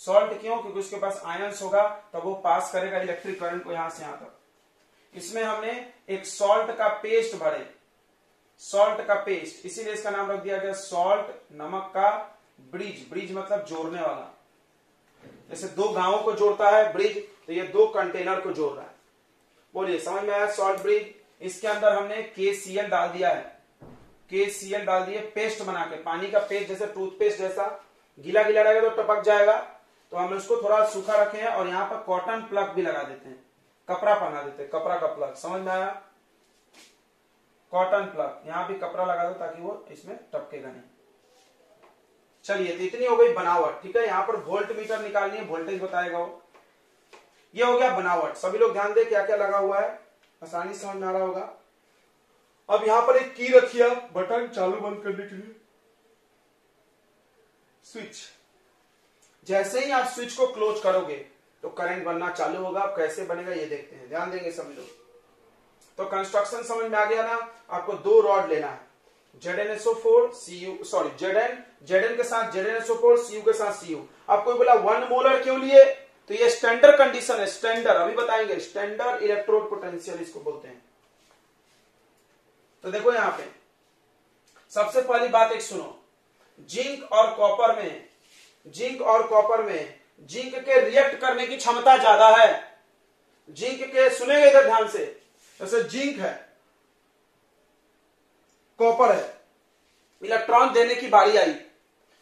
सॉल्ट क्यों? क्योंकि उसके पास आयंस होगा, तब वो पास करेगा इलेक्ट्रिक करंट को यहां से यहां तक। इसमें हमने एक सॉल्ट का पेस्ट भरे, सॉल्ट का पेस्ट, इसीलिए इसका नाम रख दिया गया सॉल्ट, नमक का ब्रिज। ब्रिज मतलब जोड़ने वाला, जैसे 2 गांवों को जोड़ता है ब्रिज, तो ये 2 कंटेनर को जोड़ रहा है। बोलिए समझ में आया? Salt bridge. इसके अंदर हमने KCl डाल दिया है, KCl डाल दिए पेस्ट बना के, पानी का पेस्ट, जैसे टूथपेस्ट जैसा, गीला गीला रहेगा तो टपक जाएगा, तो हम उसको थोड़ा सूखा रखे हैं और यहाँ पर कॉटन प्लग भी लगा देते हैं, कपड़ा पहना देते हैं, कपड़ा का प्लग। समझ में आया? कॉटन प्लग, यहां भी कपड़ा लगा दो ताकि वो इसमें टपकेगा नहीं। चलिए, तो इतनी हो गई बनावट। ठीक है, यहां पर वोल्ट मीटर निकालनी है, वोल्टेज बताएगा वो। ये हो गया बनावट। सभी लोग ध्यान दें क्या क्या लगा हुआ है, आसानी से समझ में आ रहा होगा। अब यहां पर एक की रखी है, बटन चालू बंद करने के लिए, स्विच। जैसे ही आप स्विच को क्लोज करोगे तो करंट बनना चालू होगा। अब कैसे बनेगा ये देखते हैं, ध्यान देंगे सभी लोग। तो कंस्ट्रक्शन समझ में आ गया ना? आपको 2 रॉड लेना है, ZnSO4 Cu, सॉरी Zn के साथ ZnSO4, Cu के साथ Cu। अब कोई बोला 1 मोलर क्यों लिए? तो ये स्टैंडर्ड कंडीशन है, स्टैंडर्ड, अभी बताएंगे, स्टैंडर्ड इलेक्ट्रोड पोटेंशियल इसको बोलते हैं। तो देखो यहां पे सबसे पहली बात एक सुनो, जिंक और कॉपर में जिंक के रिएक्ट करने की क्षमता ज्यादा है। जिंक के, सुनेंगे इधर ध्यान से, जैसे जिंक है, कॉपर है, इलेक्ट्रॉन देने की बारी आई,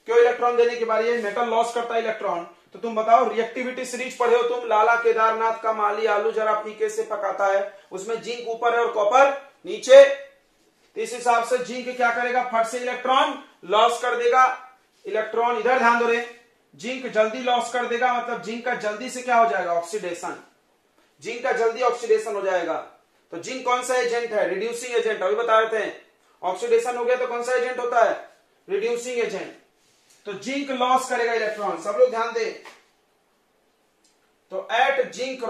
क्यों इलेक्ट्रॉन देने की बारी है? मेटल लॉस करता है इलेक्ट्रॉन। तो तुम बताओ, रिएक्टिविटी सीरीज पढ़े हो तुम, लाला केदारनाथ का माली आलू जरा फीके से पकाता है, उसमें जिंक ऊपर है और कॉपर नीचे। इस हिसाब से जिंक क्या करेगा, फट से इलेक्ट्रॉन लॉस कर देगा। इलेक्ट्रॉन इधर ध्यान दो रे, जिंक जल्दी लॉस कर देगा, मतलब जिंक का जल्दी से क्या हो जाएगा, ऑक्सीडेशन। जिंक का जल्दी ऑक्सीडेशन हो जाएगा। तो जिंक कौन सा एजेंट है? Reducing agent. अभी बता रहे थे ऑक्सीडेशन हो गया तो कौन सा एजेंट होता है? Reducing agent. तो जिंक लॉस करेगा इलेक्ट्रॉन। सब लोग ध्यान दे। तो एट जिंक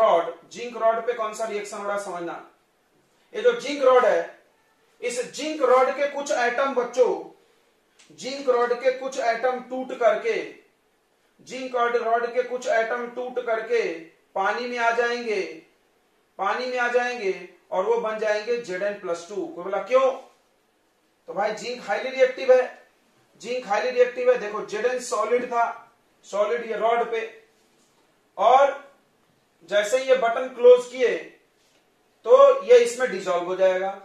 रॉड पे कौन सा रिएक्शन हो रहा है समझना। ये जो जिंक रॉड है, इस जिंक रॉड के कुछ एटम बच्चों, जिंक रॉड के कुछ एटम टूट करके, जिंक रॉड के कुछ एटम टूट करके पानी में आ जाएंगे, पानी में आ जाएंगे और वो बन जाएंगे Zn+2। कोई बोला क्यों? तो भाई जिंक हाईली रिएक्टिव है, जिंक हाईली रिएक्टिव है। देखो Zn सॉलिड था, सॉलिड ये रॉड पे, और जैसे ही ये बटन क्लोज किए तो ये इसमें डिसॉल्व हो जाएगा,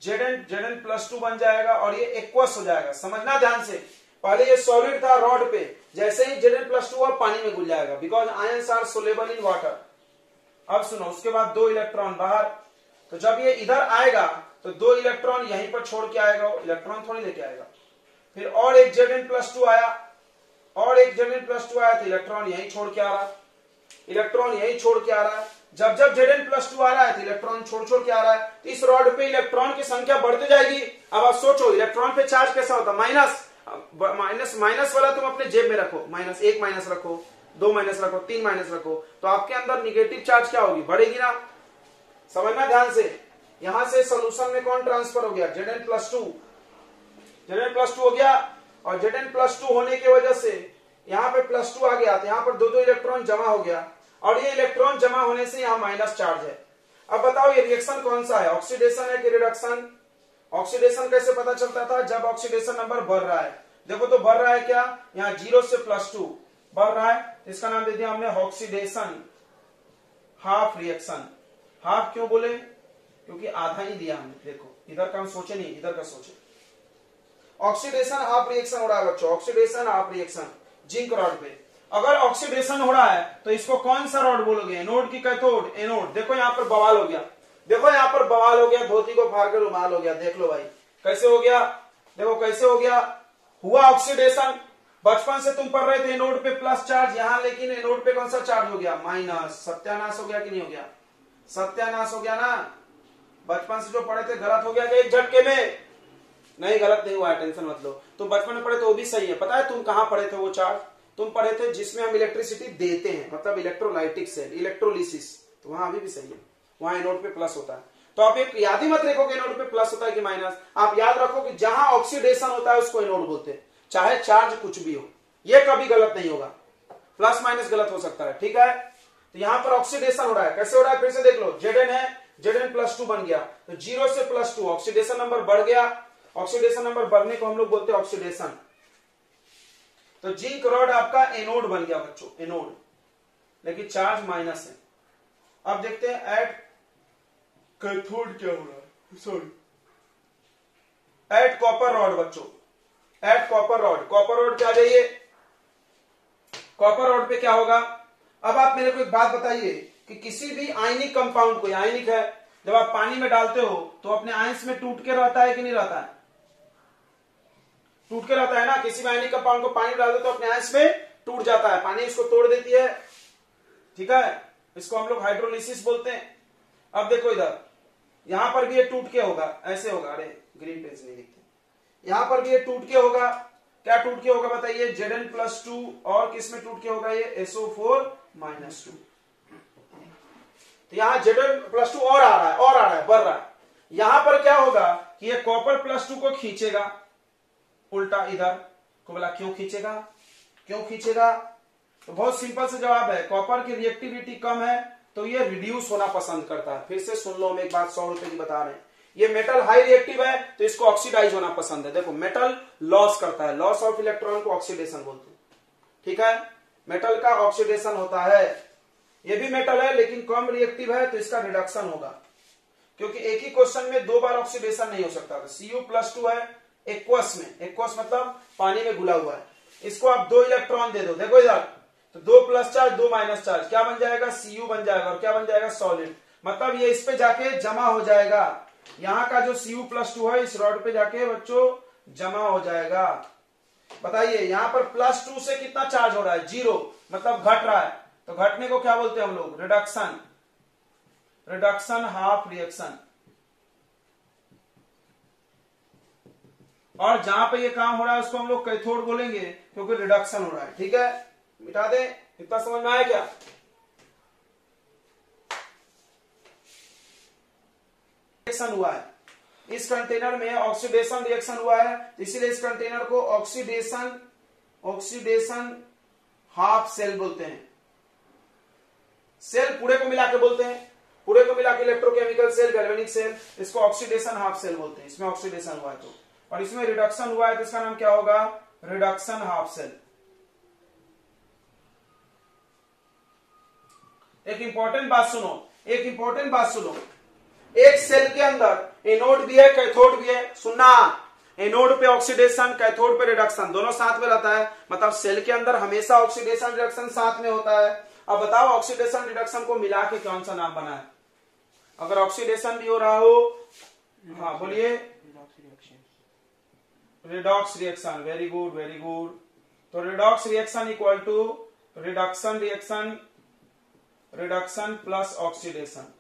Zn+2 बन जाएगा और ये एक्वस हो जाएगा। समझना ध्यान से, पहले ये सॉलिड था रॉड पे, जैसे ही Zn+2 हुआ पानी में घुल जाएगा, because ions are soluble in water. अब सुनो, उसके बाद 2 इलेक्ट्रॉन बाहर। तो जब ये इधर आएगा तो 2 इलेक्ट्रॉन यहीं पर छोड़ के आएगा, इलेक्ट्रॉन थोड़ी लेके आएगा। फिर और एक Zn+2 आया, और एक Zn+2 आया तो इलेक्ट्रॉन यहीं छोड़ के आ रहा, इलेक्ट्रॉन यहीं छोड़ के आ रहा है। जब जब Zn+2 आ रहा है तो इलेक्ट्रॉन छोड़ के आ रहा है। तो इस रॉड पे इलेक्ट्रॉन की संख्या बढ़ती जाएगी। अब आप सोचो, इलेक्ट्रॉन पे चार्ज कैसा होता है? माइनस वाला तुम अपने जेब में रखो, -1 माइनस रखो, 2 माइनस रखो, 3 माइनस रखो, तो आपके अंदर निगेटिव चार्ज क्या होगी? बढ़ेगी ना। समझना ध्यान से। यहां से सोल्यूशन में कौन ट्रांसफर हो गया? Zn+2 हो गया, और Zn+2 होने की वजह से यहाँ पे +2 आ गया, तो यहाँ पर 2 इलेक्ट्रॉन जमा हो गया, और ये इलेक्ट्रॉन जमा होने से यहाँ माइनस चार्ज है। अब बताओ ये रिएक्शन कौन सा है? ऑक्सीडेशन है कि रिडक्शन? ऑक्सीडेशन कैसे पता चलता था? जब ऑक्सीडेशन नंबर बढ़ रहा है। देखो तो बढ़ रहा है क्या, यहाँ 0 से +2 बढ़ रहा है, इसका नाम दे दिया हमने ऑक्सीडेशन हाफ रिएक्शन। हाफ क्यों बोले? क्योंकि आधा ही दिया हमने। देखो इधर का हम सोचे नहीं, इधर का सोचे। ऑक्सीडेशन हाफ रिएक्शन हो रहा है बच्चों, oxidation half reaction zinc rod पे। अगर ऑक्सीडेशन हो रहा है तो इसको कौन सा रॉड बोलोगे? एनोड की कैथोड? एनोड। देखो यहाँ पर बवाल हो गया, देखो यहाँ पर बवाल हो गया, धोती को फाड़ कर रुमाल हो गया। देख लो भाई कैसे हो गया, देखो कैसे हो गया। हुआ ऑक्सीडेशन। बचपन से तुम पढ़ रहे थे एनोड पे प्लस चार्ज, यहाँ लेकिन एनोड पे कौन सा चार्ज हो गया? माइनस। सत्यानाश हो गया कि नहीं हो गया? सत्यानाश हो गया ना। बचपन से जो पढ़े थे गलत हो गया कि एक झटके में? नहीं, गलत नहीं हुआ है, टेंशन मत लो। तुम बचपन में पढ़े तो वो भी सही है। पता है तुम कहां पढ़े थे वो चार्ज? तुम पढ़े थे जिसमें हम इलेक्ट्रिसिटी देते हैं, मतलब इलेक्ट्रोलाइटिक सेल, इलेक्ट्रोलिसिस। तो वहां अभी भी सही है, वहां एनोड पे प्लस होता है। तो आप एक याद ही मत रखो कि एनोड पे प्लस होता है कि माइनस। आप याद रखो कि जहां ऑक्सीडेशन होता है उसको एनोड बोलते हैं, चाहे चार्ज कुछ भी हो। ये कभी गलत नहीं होगा, प्लस माइनस गलत हो सकता है, ठीक है। तो यहां पर ऑक्सीडेशन हो रहा है, कैसे हो रहा है? फिर से देख लो, Zn है, Zn+2 बन गया, तो 0 से +2 ऑक्सीडेशन नंबर बढ़ गया। ऑक्सीडेशन नंबर बढ़ने को हम लोग बोलते हैं ऑक्सीडेशन। तो जिंक रॉड आपका एनोड बन गया बच्चों, एनोड, लेकिन चार्ज माइनस है। अब देखते हैं एट कैथोड क्या हो रहा है, सॉरी एट कॉपर रॉड बच्चों, at copper rod. Copper rod पे आ जाइए। कॉपर रॉड पे क्या होगा? अब आप मेरे को एक बात बताइए कि किसी भी आयनिक कंपाउंड को, आयनिक है, जब आप पानी में डालते हो तो अपने आयंस में टूट के रहता है कि नहीं रहता है? टूट के रहता है ना। किसी भी आयनिक कंपाउंड को पानी में डाल दो तो अपने आयंस में टूट जाता है, पानी इसको तोड़ देती है, ठीक है। इसको हम लोग हाइड्रोलिसिस बोलते हैं। अब देखो इधर, यहां पर भी ये टूट के होगा, ऐसे होगा। अरे ग्रीन पेज नहीं दिखते। यहां पर भी ये टूट के होगा। क्या टूट के होगा बताइए? Zn+2 और किसमें टूट के होगा? ये SO4-2। तो यहां Zn+2 और आ रहा है, और आ रहा है, बढ़ रहा है। यहां पर क्या होगा कि ये कॉपर +2 को खींचेगा उल्टा इधर को। बोला क्यों खींचेगा? क्यों खींचेगा? तो बहुत सिंपल से जवाब है, कॉपर की रिएक्टिविटी कम है तो ये रिड्यूस होना पसंद करता है। फिर से सुन लो, हम एक बात 100 रुपए की बता रहे हैं। ये मेटल हाई रिएक्टिव है तो इसको ऑक्सीडाइज होना पसंद है। देखो मेटल लॉस करता है, लॉस ऑफ इलेक्ट्रॉन को ऑक्सीडेशन बोलते हैं, ठीक है। मेटल का ऑक्सीडेशन होता है। ये भी मेटल है लेकिन कम रिएक्टिव है तो इसका रिडक्शन होगा, क्योंकि एक ही क्वेश्चन में 2 बार ऑक्सीडेशन नहीं हो सकता। तो Cu+2 है एक्वस में, एक्वस मतलब पानी में घुला हुआ है। इसको आप 2 इलेक्ट्रॉन दे दो, देखो इधर, तो 2 प्लस चार्ज 2 माइनस चार्ज, क्या बन जाएगा, Cu बन जाएगा, और क्या बन जाएगा, सॉलिड। मतलब ये इस पे जाके जमा हो जाएगा, यहाँ का जो Cu+2 है इस रॉड पे जाके बच्चों जमा हो जाएगा। बताइए यहाँ पर +2 से कितना चार्ज हो रहा है, 0, मतलब घट रहा है, तो घटने को क्या बोलते हैं हम लोग, रिडक्शन, रिडक्शन हाफ रिएक्शन। और जहां पे ये काम हो रहा है उसको हम लोग कैथोड बोलेंगे, क्योंकि रिडक्शन हो रहा है। ठीक है, मिटा दे, इतना समझ में आया क्या। रिएक्शन हुआ है इस कंटेनर में, ऑक्सीडेशन रिएक्शन हुआ है, इसीलिए इस कंटेनर को ऑक्सीडेशन हाफ सेल बोलते हैं। सेल पूरे को मिला के बोलते हैं, पूरे को मिला के इलेक्ट्रोकेमिकल सेल, गैल्वेनिक सेल, इसको ऑक्सीडेशन हाफ सेल बोलते हैं। इसमें ऑक्सीडेशन हुआ है तो, और इसमें रिडक्शन हुआ है तो इसका नाम क्या होगा, रिडक्शन हाफ सेल। एक इंपॉर्टेंट बात सुनो, एक इंपॉर्टेंट बात सुनो, एक सेल के अंदर एनोड भी है कैथोड भी है, सुनना, एनोड पे ऑक्सीडेशन कैथोड पे रिडक्शन दोनों साथ में रहता है, मतलब सेल के अंदर हमेशा ऑक्सीडेशन रिडक्शन साथ में होता है। अब बताओ ऑक्सीडेशन रिडक्शन को मिला के कौन सा नाम बना है, अगर ऑक्सीडेशन भी हो रहा हो, हाँ बोलिए, redox reaction, very good very good. तो redox reaction equal to reduction reaction, reduction plus oxidation.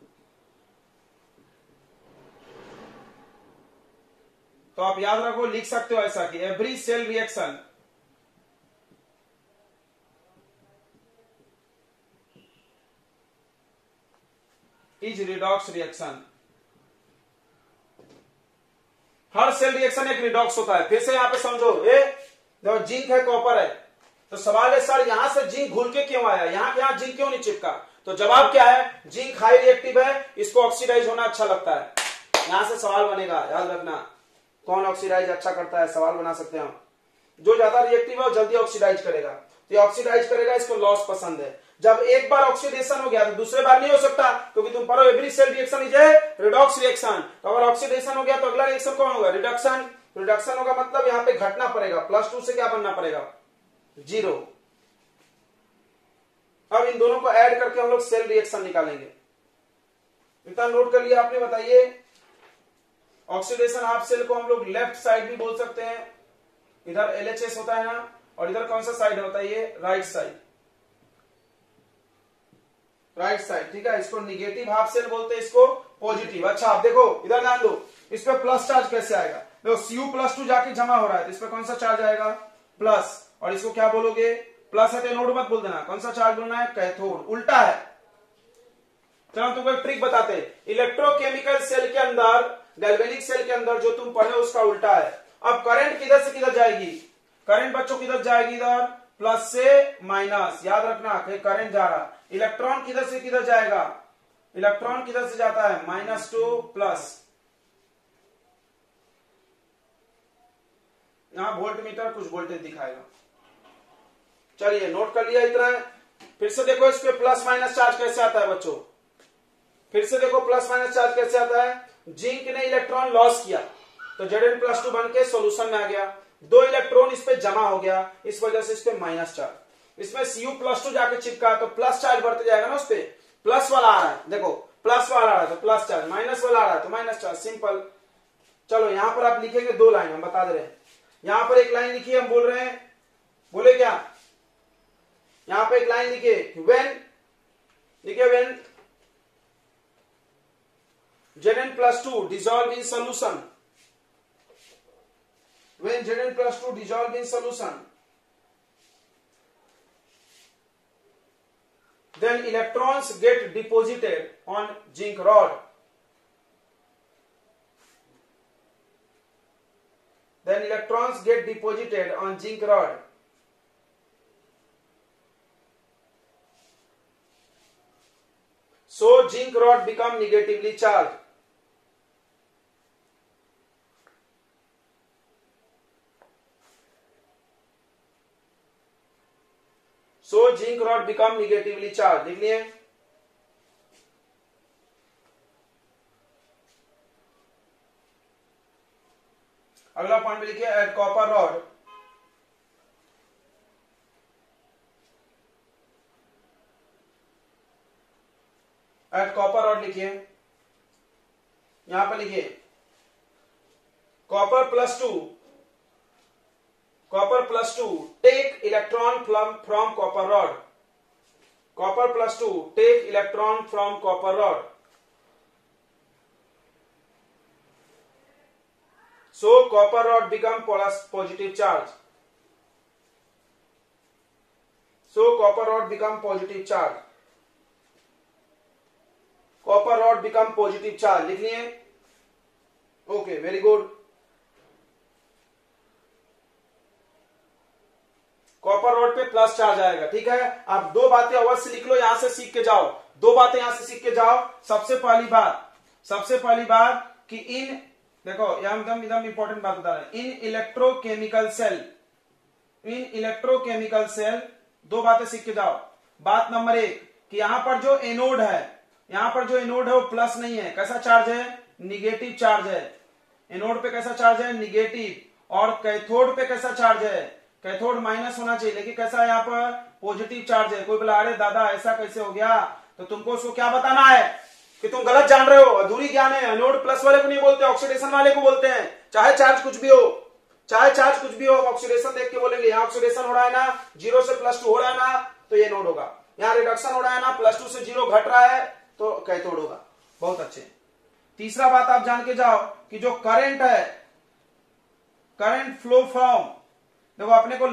तो आप याद रखो, लिख सकते हो ऐसा कि every cell reaction is redox reaction. हर सेल रिएक्शन एक रिडॉक्स होता है। फिर से यहां पे समझो, जो जिंक है कॉपर है, तो सवाल है सर यहां से जिंक घुल के क्यों आया, यहां जिंक क्यों नहीं चिपका, तो जवाब क्या है, जिंक हाई रिएक्टिव है, इसको ऑक्सीडाइज होना अच्छा लगता है। यहां से सवाल बनेगा, याद रखना, कौन ऑक्सीडाइज अच्छा करता है, सवाल बना सकते हैं हम। जो ज्यादा रिएक्टिव है वो जल्दी ऑक्सीडाइज करेगा, तो ये ऑक्सीडाइज करेगा, इसको लॉस पसंद है। जब एक बार ऑक्सीडेशन हो गया तो दूसरे बार नहीं हो सकता, क्योंकि तुम पढ़ो every cell reaction is a redox reaction. तो अगर ऑक्सीडेशन हो गया तो अगला रिएक्शन कौन होगा, रिडक्शन। रिडक्शन होगा मतलब यहाँ पे घटना पड़ेगा, +2 से क्या बनना पड़ेगा, 0। अब इन दोनों को ऐड करके हम लोग सेल रिएक्शन निकालेंगे। इतना नोट कर लिया आपने, बताइए। ऑक्सीडेशन हाफ सेल को हम लोग लेफ्ट साइड भी बोल सकते हैं, इधर LHS होता है ना, और इधर कौन सा साइड होता है, ये राइट साइड, राइट साइड। ठीक है, इसको निगेटिव हाफ सेल बोलते हैं, इसको पॉजिटिव। अच्छा आप देखो इधर ध्यान दो, इस पे प्लस चार्ज कैसे आएगा, देखो Cu+2 जाके जमा हो रहा है, तो इस पे कौन सा चार्ज आएगा, प्लस, और इसको क्या बोलोगे, प्लस है तो एनोड मत बोल देना, कौन सा चार्ज बोलना है, कैथोड, उल्टा है। चलो तुमको एक ट्रिक बताते हैं, इलेक्ट्रोकेमिकल सेल के अंदर, गैल्वेनिक सेल के अंदर जो तुम पढ़े उसका उल्टा है। अब करंट किधर से किधर जाएगी, करंट बच्चों किधर जाएगी, इधर प्लस से माइनस, याद रखना कि करंट जा रहा। इलेक्ट्रॉन किधर से किधर जाएगा, इलेक्ट्रॉन किधर से जाता है, -2 प्लस। यहां वोल्ट मीटर कुछ वोल्टेज दिखाएगा। चलिए नोट कर लिया इतना है। फिर से देखो इस पे प्लस माइनस चार्ज कैसे आता है बच्चों, फिर से देखो प्लस माइनस चार्ज कैसे आता है। जिंक ने इलेक्ट्रॉन लॉस किया तो Zn+2 बन के सोल्यूशन में आ गया, 2 इलेक्ट्रॉन इस पे जमा हो गया, इस वजह से इस पे माइनस चार्ज। इसमें Cu+2 जाके चिपका तो प्लस चार्ज बढ़ते जाएगा ना, उस पे प्लस वाला आ रहा है, देखो प्लस वाला आ रहा है तो प्लस चार्ज, माइनस वाला आ रहा है तो माइनस चार्ज, सिंपल। चलो यहां पर आप लिखेंगे 2 लाइन, हम बता दे रहे हैं। यहां पर एक लाइन लिखिए, हम बोल रहे हैं, बोले क्या, यहां पर एक लाइन लिखिए, व्हेन, लिखिए when Zn+2 dissolve in solution, when Zn+2 dissolve in solution, then electrons get deposited on zinc rod, then electrons get deposited on zinc rod. So zinc rod become negatively charged. So zinc rod become negatively charged, लिख लिए। अगला point में लिखिए, at copper rod at copper rod लिखिए, यहां पर लिखिए copper plus two take electron from copper rod, copper plus two take electron from copper rod, so copper rod become positive charge, so copper rod become positive charge, copper rod become positive charge लिख लिए। Okay very good. Copper rod पे plus charge आएगा, ठीक है। आप दो बातें अवश्य लिख लो, यहां से सीख के जाओ, दो बातें यहां से सीख के जाओ। सबसे पहली बात कि इन देखो यहां एकदम इंपॉर्टेंट बात बता रहे हैं, इन इलेक्ट्रोकेमिकल सेल दो बातें सीख के जाओ। बात नंबर 1 कि यहां पर जो एनोड है वो प्लस नहीं है, कैसा चार्ज है, निगेटिव चार्ज है। एनोड पे कैसा चार्ज है, निगेटिव। और कैथोड पे कैसा चार्ज है, कैथोड माइनस होना चाहिए, लेकिन कैसा है यहाँ पर पॉजिटिव चार्ज है। कोई बोला अरे दादा ऐसा कैसे हो गया, तो तुमको उसको क्या बताना है कि तुम गलत जान रहे हो, अधूरी ज्ञान है। एनोड प्लस वाले को नहीं बोलते, ऑक्सीडेशन वाले को बोलते हैं। चाहे चार्ज कुछ भी हो, ऑक्सीडेशन देख के बोलेंगे यहाँ ऑक्सीडेशन हो रहा है ना, 0 से +2 हो रहा है ना, तो ये एनोड होगा। यहाँ रिडक्शन हो रहा है ना, +2 से 0 घट रहा है, तो कैथोड होगा। बहुत अच्छे। तीसरा बात आप जान के जाओ कि जो करंट है, करंट फ्लो फ्रॉम, देखो अपने को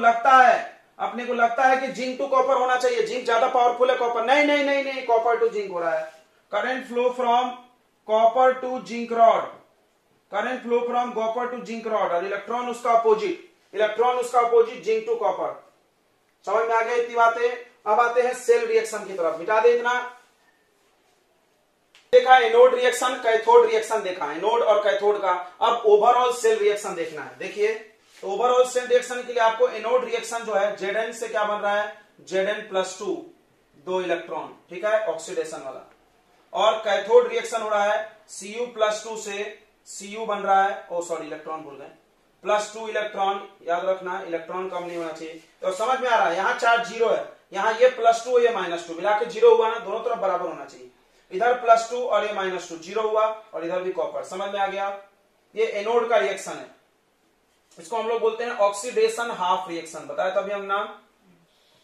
लगता है कि जिंक टू कॉपर होना चाहिए, जिंक ज्यादा पावरफुल है कॉपर, नहीं, कॉपर टू जिंक हो रहा है। Current flow from copper two zinc rod, current flow from copper two zinc rod, और इलेक्ट्रॉन उसका अपोजिट जिंक टू कॉपर। समझ में आ गया इतनी बातें। अब आते हैं सेल रिएक्शन की तरफ, मिटा दे इतना। देखा एनोड रिएक्शन, कैथोड रिएक्शन देखा, एनोड और कैथोड का। अब ओवरऑल सेल रिएक्शन देखना है। देखिए तो ओवरऑल सेल रिएक्शन के लिए आपको एनोड रिएक्शन जो है Zn से क्या बन रहा है, Zn+2 2 इलेक्ट्रॉन, ठीक है, ऑक्सीडेशन वाला। और कैथोड रिएक्शन हो रहा है Cu+2 से Cu बन रहा है, ओ सॉरी इलेक्ट्रॉन भूल गए, +2 इलेक्ट्रॉन, याद रखना इलेक्ट्रॉन कम नहीं होना चाहिए। तो समझ में आ रहा है, यहाँ चार्ज 0 है, यहाँ ये +2 ये -2 मिला के 0 हुआ ना, दोनों तरफ बराबर होना चाहिए। इधर +2 और ये -2 0 हुआ, और इधर भी कॉपर। समझ में आ गया, ये एनोड का रिएक्शन है। इसको हम लोग बोलते हैं ऑक्सीडेशन हाफ रिएक्शन, बताया तभी हम नाम।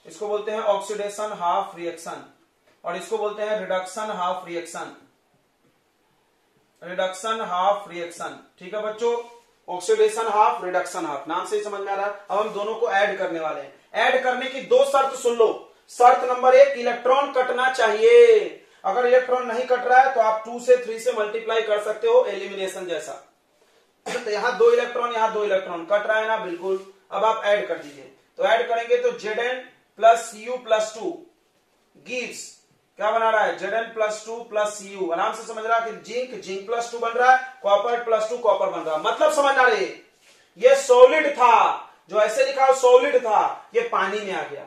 इसको बोलते हैं ऑक्सीडेशन हाफ रिएक्शन, और इसको बोलते हैं रिडक्शन हाफ रिएक्शन, ठीक है बच्चों। ऑक्सीडेशन हाफ, रिडक्शन हाफ, नाम से ही समझ में आ रहा है। अब हम दोनों को ऐड करने वाले हैं। ऐड करने की दो शर्त सुन लो। शर्त नंबर 1, इलेक्ट्रॉन कटना चाहिए। अगर इलेक्ट्रॉन नहीं कट रहा है तो आप 2 से 3 से मल्टीप्लाई कर सकते हो, एलिमिनेशन जैसा। तो यहाँ 2 इलेक्ट्रॉन, यहाँ 2 इलेक्ट्रॉन कट रहा है ना, बिल्कुल। अब आप ऐड कर दीजिए, तो ऐड करेंगे तो Zn+Cu+2 गिव्स, क्या बना रहा है, Zn+2+Cu। आराम से समझ रहा है कि जिंक+2 बन रहा है, कॉपर+2 कॉपर बन रहा है। मतलब समझ आ रही है, ये सॉलिड था, जो ऐसे लिखा हो सॉलिड था, ये पानी में आ गया,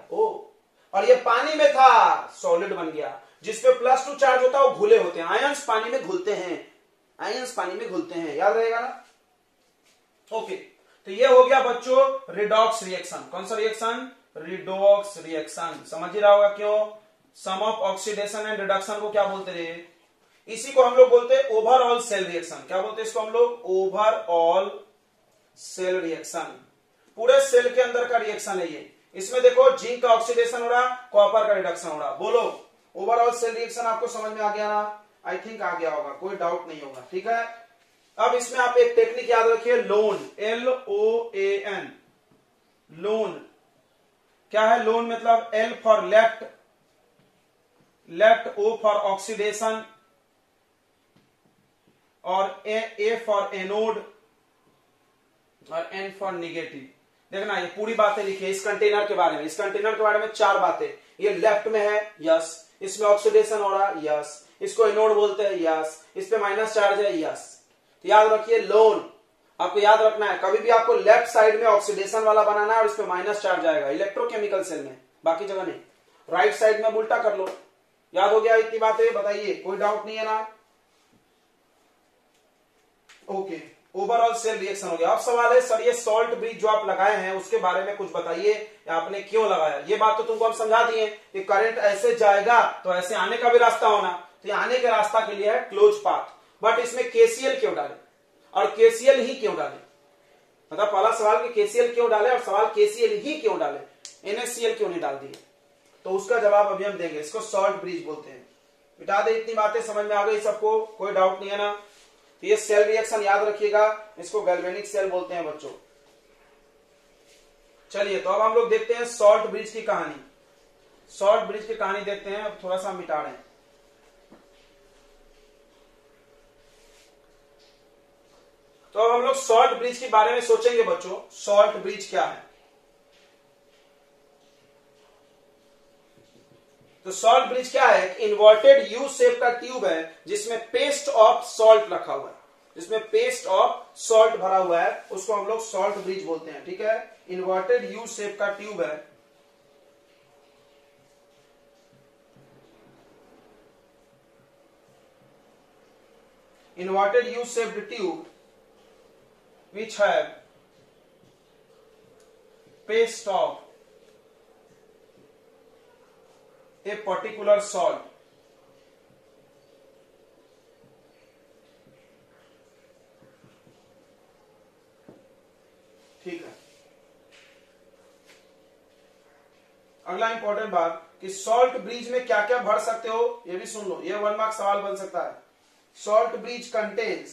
और ये पानी में था, सॉलिड बन गया। जिसपे +2 चार्ज होता है वो घुले होते हैं, आयंस पानी में घुलते हैं, याद रहेगा ना। ओके, तो ये हो गया बच्चों रिडॉक्स रिएक्शन। कौन सा रिएक्शन, रिडॉक्स रिएक्शन। समझ ही रहा होगा क्यों, सम ऑफ ऑक्सीडेशन एंड रिडक्शन को क्या बोलते थे, इसी को हम लोग बोलते हैं ओवरऑल सेल रिएक्शन। क्या बोलते हैं इसको हम लोग, ओवरऑल सेल रिएक्शन। पूरे सेल के अंदर का रिएक्शन है ये। इसमें देखो जिंक का ऑक्सीडेशन हो रहा, कॉपर का रिडक्शन हो रहा। बोलो ओवरऑल सेल रिएक्शन आपको समझ में आ गया ना, आई थिंक आ गया होगा, कोई डाउट नहीं होगा, ठीक है। अब इसमें आप एक टेक्निक याद रखिए, लोन, LOAN, लोन। क्या है लोन, मतलब L for left, O for oxidation, और A फॉर एनोड, और N फॉर निगेटिव। देखना ये पूरी बातें लिखी है इस कंटेनर के बारे में। इस कंटेनर के बारे में 4 बातें। ये लेफ्ट में है, यस। इसमें ऑक्सीडेशन हो रहा है, यस। इसको एनोड बोलते हैं, यस। इस पे माइनस चार्ज है, यस। तो याद रखिए लोन, आपको याद रखना है, कभी भी आपको लेफ्ट साइड में ऑक्सीडेशन वाला बनाना है और इस पे माइनस चार्ज आएगा, इलेक्ट्रोकेमिकल सेल में, बाकी जगह नहीं। राइट साइड में उल्टा कर लो। याद हो गया इतनी बातें, बताइए कोई डाउट नहीं है ना। ओके, ओवरऑल सेल रिएक्शन हो गया। अब सवाल है सर ये सॉल्ट ब्रिज जो आप लगाए हैं उसके बारे में कुछ बताइए, आपने क्यों लगाया। ये बात तो तुमको हम समझा दिए कि करंट ऐसे जाएगा तो ऐसे आने का भी रास्ता होना, तो ये आने के रास्ता के लिए है क्लोज पाथ। बट इसमें केसीएल क्यों डाले और केसीएल ही क्यों डाले, मतलब पहला सवाल कि केसीएल क्यों डाले और सवाल केसीएल ही क्यों डाले, एनएससीएल क्यों नहीं डाल दिए, तो उसका जवाब अभी हम देंगे। इसको सॉल्ट ब्रिज बोलते हैं। बिटा दे, इतनी बातें समझ में आ गई सबको, कोई डाउट नहीं है ना। तो ये सेल रिएक्शन याद रखिएगा, इसको गैल्वेनिक सेल बोलते हैं बच्चों। चलिए तो अब हम लोग देखते हैं सॉल्ट ब्रिज की कहानी। सॉल्ट ब्रिज की कहानी देखते हैं। अब थोड़ा सा मिटा रहे हैं। तो अब हम लोग सॉल्ट ब्रिज के बारे में सोचेंगे बच्चों। सॉल्ट ब्रिज क्या है? तो सॉल्ट ब्रिज क्या है? इन्वर्टेड यू शेप का ट्यूब है जिसमें पेस्ट ऑफ सॉल्ट रखा हुआ है, जिसमें पेस्ट ऑफ सॉल्ट भरा हुआ है, उसको हम लोग सॉल्ट ब्रिज बोलते हैं। ठीक है, इन्वर्टेड यू शेप का ट्यूब है, inverted U-shaped tube which have paste of a particular salt. ठीक है। अगला इंपॉर्टेंट बात कि सॉल्ट ब्रिज में क्या क्या भर सकते हो, ये भी सुन लो, ये 1 मार्क सवाल बन सकता है। Salt bridge contains,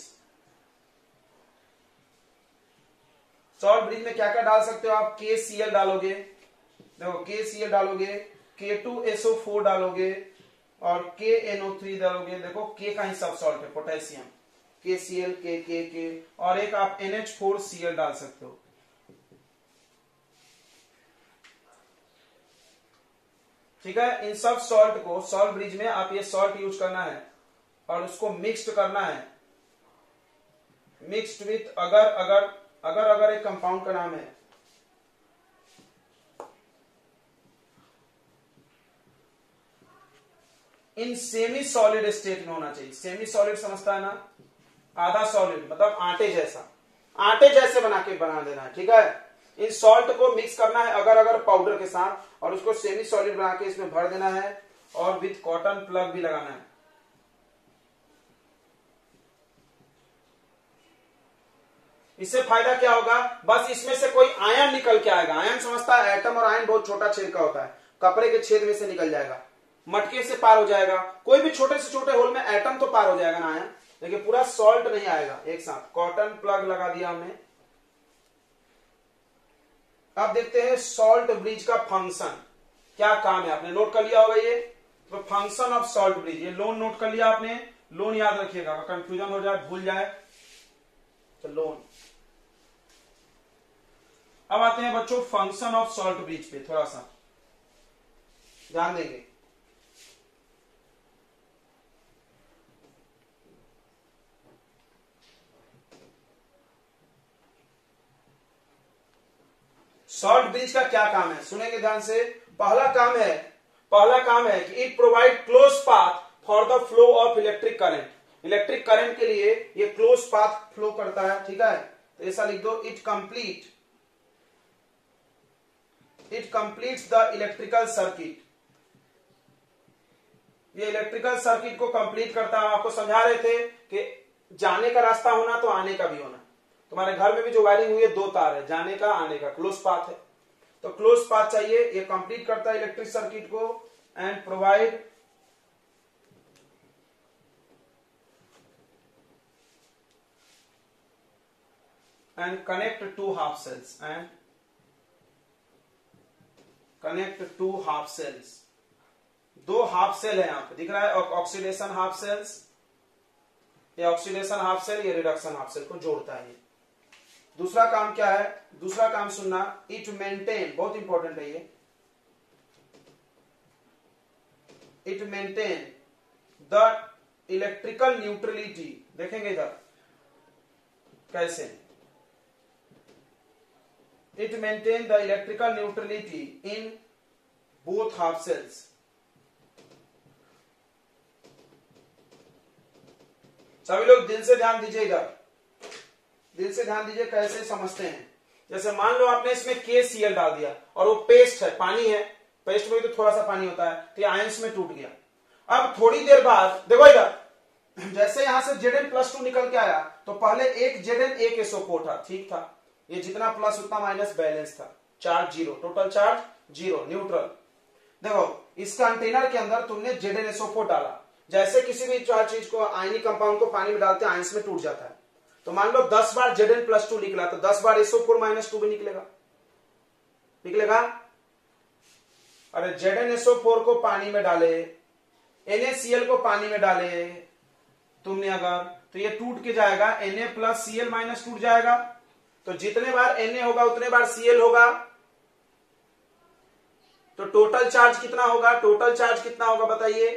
salt bridge में क्या क्या डाल सकते हो आप? KCl डालोगे, देखो KCl डालोगे, K2SO4 डालोगे और KNO3 डालोगे। देखो K का ही सब सॉल्ट है, पोटेशियम, KCl, K, और एक आप NH4Cl डाल सकते हो। ठीक है, इन सब सॉल्ट को सॉल्ट ब्रिज में आप ये सॉल्ट यूज करना है और उसको मिक्स्ड करना है। मिक्स्ड विथ अगर एक कंपाउंड का नाम है, इन सेमी सॉलिड स्टेट में होना चाहिए। सेमी सॉलिड समझता है ना, आधा सॉलिड मतलब आटे जैसा, आटे जैसे बना देना है। ठीक है, इन सॉल्ट को मिक्स करना है अगर पाउडर के साथ और उसको सेमी सॉलिड बना के इसमें भर देना है और विथ कॉटन प्लग भी लगाना है। इससे फायदा क्या होगा? बस इसमें से कोई आयन निकल के आएगा। आयन समझता है एटम, और आयन बहुत छोटा छेद का होता है, कपड़े के छेद में से निकल जाएगा, मटके से पार हो जाएगा। कोई भी छोटे से छोटे होल में एटम तो पार हो जाएगा ना आयन, लेकिन पूरा सॉल्ट नहीं आएगा एक साथ। कॉटन प्लग लगा दिया हमने। अब देखते हैं सॉल्ट ब्रिज का फंक्शन क्या काम है। आपने नोट कर लिया होगा ये, तो फंक्शन ऑफ सॉल्ट ब्रिज, ये लोन नोट कर लिया आपने, लोन याद रखिएगा, कंफ्यूजन हो जाए, भूल जाए तो लोन। अब आते हैं बच्चों फंक्शन ऑफ सॉल्ट ब्रिज पे, थोड़ा सा ध्यान देंगे। सॉल्ट ब्रिज का क्या काम है, सुनेंगे ध्यान से। पहला काम है कि it provide close path for the flow of electric current. Electric current के लिए ये क्लोज पाथ फ्लो करता है। ठीक है, तो ऐसा लिख दो, it completes the electrical circuit. ये इलेक्ट्रिकल सर्किट को कंप्लीट करता है। आपको समझा रहे थे कि जाने का रास्ता होना तो आने का भी होना। तुम्हारे घर में भी जो वायरिंग हुई है 2 तार है, जाने का आने का, क्लोज पाथ है, तो क्लोज पाथ चाहिए। ये कंप्लीट करता है इलेक्ट्रिक सर्किट को and provide and connect two half cells दो हाफ सेल है यहाँ पे दिख रहा है, ऑक्सीडेशन हाफ सेल्स, ये ऑक्सीडेशन हाफ सेल, ये रिडक्शन हाफ सेल को जोड़ता है। दूसरा काम क्या है? दूसरा काम सुनना, इट मेंटेन, बहुत इंपॉर्टेंट है ये, it maintain the electrical neutrality. देखेंगे इधर कैसे, it maintain the electrical neutrality in both half cells. सभी लोग दिल से ध्यान दीजिए, इधर दिल से ध्यान दीजिए कैसे समझते हैं। जैसे मान लो आपने इसमें KCl डाल दिया और वो पेस्ट है, पानी है, पेस्ट में तो थोड़ा सा पानी होता है, तो आयंस में टूट गया। अब थोड़ी देर बाद देखो इधर, जैसे यहां से Zn+2 निकल के आया तो पहले एक Zn एक SO4 था, ठीक था, ये जितना प्लस उतना माइनस बैलेंस था, charge zero, total charge zero, neutral. देखो इस कंटेनर के अंदर तुमने ZnSO4 डाला, जैसे किसी भी चीज को आयनिक कंपाउंड को पानी में डालते हैं आयंस में टूट जाता है, तो मान लो 10 बार Zn+2 निकला तो 10 बार SO4-2 भी निकलेगा, निकलेगा। अरे ZnSO4 को पानी में डाले, NaCl को पानी में डाले तुमने अगर, तो ये टूट के जाएगा, Na+Cl- टूट जाएगा, तो जितने बार Na होगा उतने बार Cl होगा, तो टोटल चार्ज कितना होगा, टोटल चार्ज कितना होगा बताइए,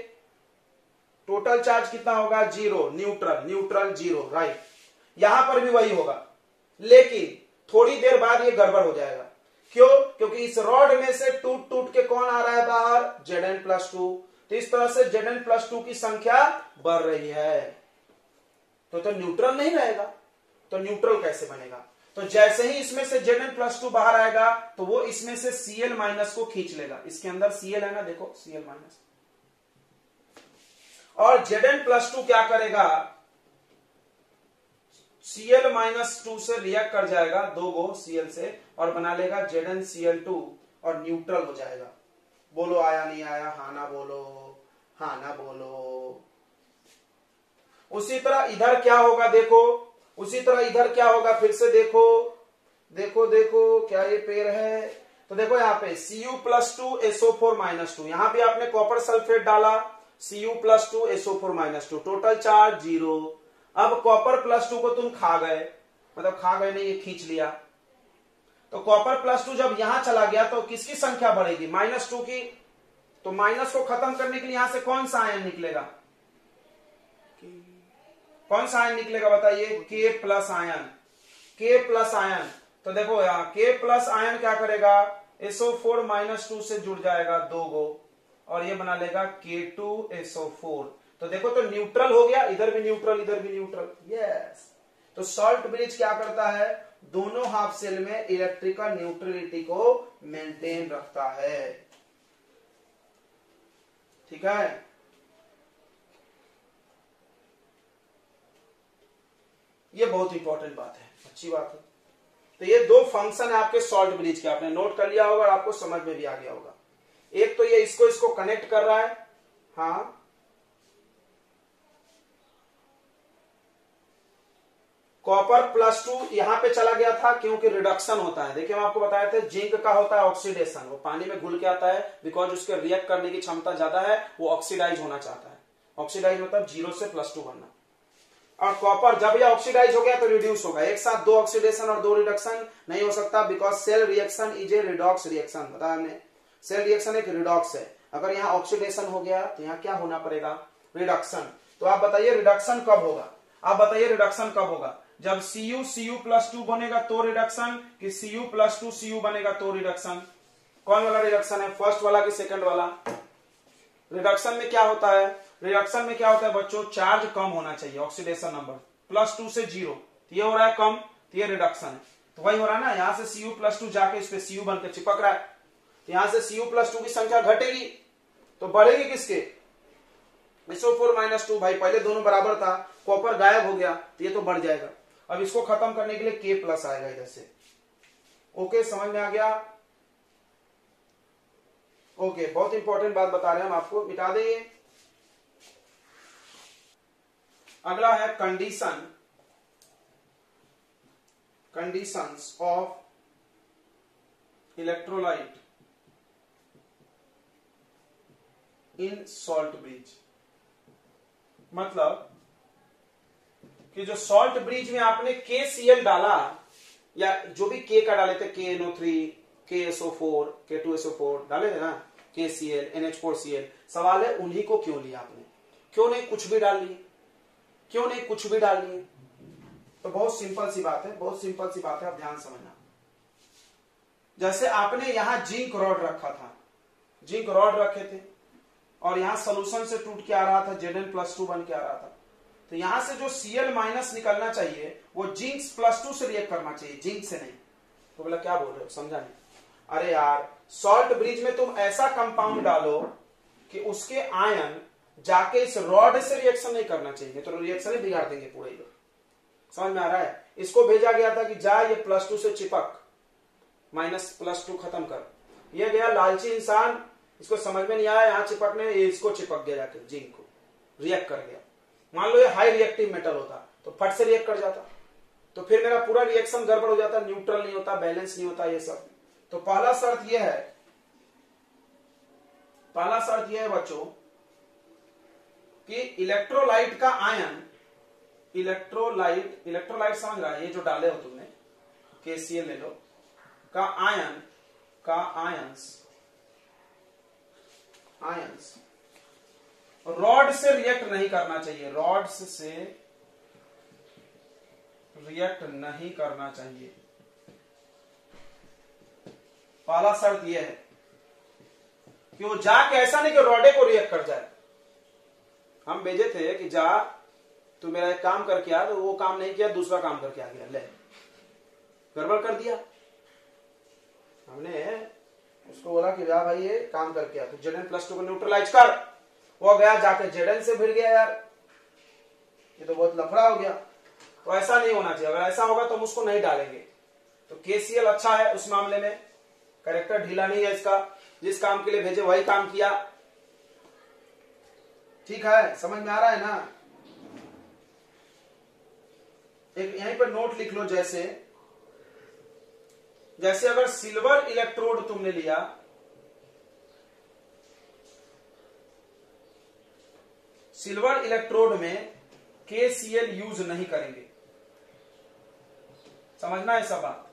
टोटल चार्ज कितना होगा, zero, neutral, neutral zero, right. यहां पर भी वही होगा, लेकिन थोड़ी देर बाद ये गड़बड़ हो जाएगा, क्यों, क्योंकि इस रॉड में से टूट टूट के कौन आ रहा है बाहर, Zn+2, तो इस तरह से Zn+2 की संख्या बढ़ रही है, तो न्यूट्रल नहीं रहेगा, तो न्यूट्रल कैसे बनेगा, तो जैसे ही इसमें से Zn+2 बाहर आएगा तो वो इसमें से Cl- को खींच लेगा, इसके अंदर Cl है ना, देखो Cl-, और Zn+2 क्या करेगा, Cl-2 से रिएक्ट कर जाएगा, दो गो Cl से, और बना लेगा ZnCl2 और न्यूट्रल हो जाएगा। बोलो आया नहीं आया, हाँ ना बोलो, हाँ ना बोलो। उसी तरह इधर क्या होगा देखो, उसी तरह इधर क्या होगा, फिर से देखो, देखो देखो क्या ये पेड़ है, तो देखो यहाँ पे Cu+2 SO4-2, यहां पे आपने कॉपर सल्फेट डाला, Cu+2 SO4-2, total charge zero. अब कॉपर+2 को तुम खा गए, मतलब खा गए नहीं, ये खींच लिया, तो कॉपर+2 जब यहां चला गया तो किसकी संख्या बढ़ेगी, -2 की, तो माइनस को खत्म करने के लिए यहां से कौन सा आयन निकलेगा, कौन सा आयन निकलेगा बताइए, K+ आयन, K+ आयन। तो देखो यहाँ K+ आयन क्या करेगा, SO4-2 से जुड़ जाएगा दो गो, और ये बना लेगा K2SO4, तो देखो तो न्यूट्रल हो गया, इधर भी न्यूट्रल, इधर भी न्यूट्रल, यस। तो सॉल्ट ब्रिज क्या करता है, दोनों हाफ सेल में इलेक्ट्रिकल न्यूट्रलिटी को मेंटेन रखता है, ठीक है। ये बहुत इंपॉर्टेंट बात है, अच्छी बात है। तो ये दो फंक्शन है आपके सॉल्ट ब्रिज के, आपने नोट कर लिया होगा और आपको समझ में भी आ गया होगा। एक तो ये इसको कनेक्ट कर रहा है, हाँ, Copper+2 यहां पे चला गया था क्योंकि रिडक्शन होता है, देखिए हम आपको बताए थे जिंक का होता है ऑक्सीडेशन, वो पानी में घुल के आता है, बिकॉज उसके रिएक्ट करने की क्षमता ज्यादा है, वो ऑक्सीडाइज होना चाहता है, ऑक्सीडाइज मतलब 0 से +2 बनना। और कॉपर जब ये ऑक्सीडाइज हो गया तो रिड्यूस होगा, एक साथ दो ऑक्सीडेशन और दो रिडक्शन नहीं हो सकता, because cell reaction is a redox reaction, बताया हमने, सेल रिएक्शन एक रिडॉक्स है। अगर यहाँ ऑक्सीडेशन हो गया तो यहाँ क्या होना पड़ेगा, रिडक्शन। तो आप बताइए रिडक्शन कब होगा, आप बताइए रिडक्शन कब होगा, जब Cu+2 बनेगा तो रिडक्शन, कि Cu+2 Cu बनेगा तो रिडक्शन। कौन वाला रिडक्शन है, फर्स्ट वाला कि सेकंड वाला। रिडक्शन में क्या होता है, रिडक्शन में क्या होता है बच्चों, चार्ज कम होना चाहिए, ऑक्सीडेशन नंबर +2 से 0, तो ये हो रहा है कम, तो ये रिडक्शन है। तो वही हो रहा है ना, यहां से Cu+2 जाके इस पे Cu बनकर चिपक रहा है, तो यहां से Cu+2 की संख्या घटेगी तो बढ़ेगी किसके, SO4-2, भाई पहले दोनों बराबर था, कॉपर गायब हो गया तो ये तो बढ़ जाएगा। अब इसको खत्म करने के लिए K+ आएगा इधर से, ओके, समझ में आ गया, ओके। बहुत इंपॉर्टेंट बात बता रहे हैं हम आपको, मिटा देंगे। अगला है conditions of electrolyte in salt bridge, मतलब कि जो सॉल्ट ब्रिज में आपने KCl डाला, या जो भी K का डाले थे, KNO3, KSO4, K2SO4 डाले थे ना, KCl, NH4Cl, सवाल है उन्हीं को क्यों लिया आपने, क्यों नहीं कुछ भी डाल लिए, क्यों नहीं कुछ भी डाल लिए। तो बहुत सिंपल सी बात है, बहुत सिंपल सी बात है, आप ध्यान समझना। जैसे आपने यहां जिंक रॉड रखा था, जिंक रॉड रखे थे, और यहां सोल्यूशन से टूट के आ रहा था, Zn+2 बन के आ रहा था, तो यहां से जो Cl- निकलना चाहिए वो जिंक+2 से रिएक्ट करना चाहिए, जिंक से नहीं। तो बोला क्या बोल रहे हो, समझा नहीं। अरे यार, सॉल्ट ब्रिज में तुम ऐसा कंपाउंड डालो कि उसके आयन जाके इस रॉड से रिएक्शन नहीं करना चाहिए, तो रिएक्शन ही बिगाड़ देंगे पूरे लोग। समझ में आ रहा है? इसको भेजा गया था कि जा ये +2 से चिपक, -+2 खत्म कर। ये गया लालची इंसान, इसको समझ में नहीं आया यहां चिपकने, ये इसको चिपक गया जाके जिंक को, रिएक्ट कर गया। मान लो ये हाई रिएक्टिव मेटल होता तो फट से रिएक्ट कर जाता, तो फिर मेरा पूरा रिएक्शन गड़बड़ हो जाता, न्यूट्रल नहीं होता, बैलेंस नहीं होता, ये सब। तो पहला शर्त यह है बच्चों कि इलेक्ट्रोलाइट का आयन, इलेक्ट्रोलाइट समझ रहा है, ये जो डाले हो तुमने KCl ले लो, का आयंस रॉड से रिएक्ट नहीं करना चाहिए, रॉड्स से रिएक्ट नहीं करना चाहिए। पहला शर्त यह है कि वो जाके ऐसा नहीं कि रॉडे को रिएक्ट कर जाए। हम भेजे थे कि जा तू मेरा एक काम करके आ, तो वो काम नहीं किया, दूसरा काम करके आ गया, ले गड़बड़ कर दिया। हमने उसको बोला कि जा भाई ये काम करके आ, तो Zn+2 को न्यूट्रलाइज कर, वो गया जाके Zn से भिड़ गया। यार ये तो बहुत लफड़ा हो गया। तो ऐसा नहीं होना चाहिए, अगर ऐसा होगा तो हम उसको नहीं डालेंगे। तो KCl अच्छा है उस मामले में, कैरेक्टर ढीला नहीं है इसका, जिस काम के लिए भेजे वही काम किया। ठीक है, समझ में आ रहा है ना? एक यहीं पर नोट लिख लो, जैसे अगर सिल्वर इलेक्ट्रोड तुमने लिया, सिल्वर इलेक्ट्रोड में KCl यूज नहीं करेंगे। समझना है सब बात,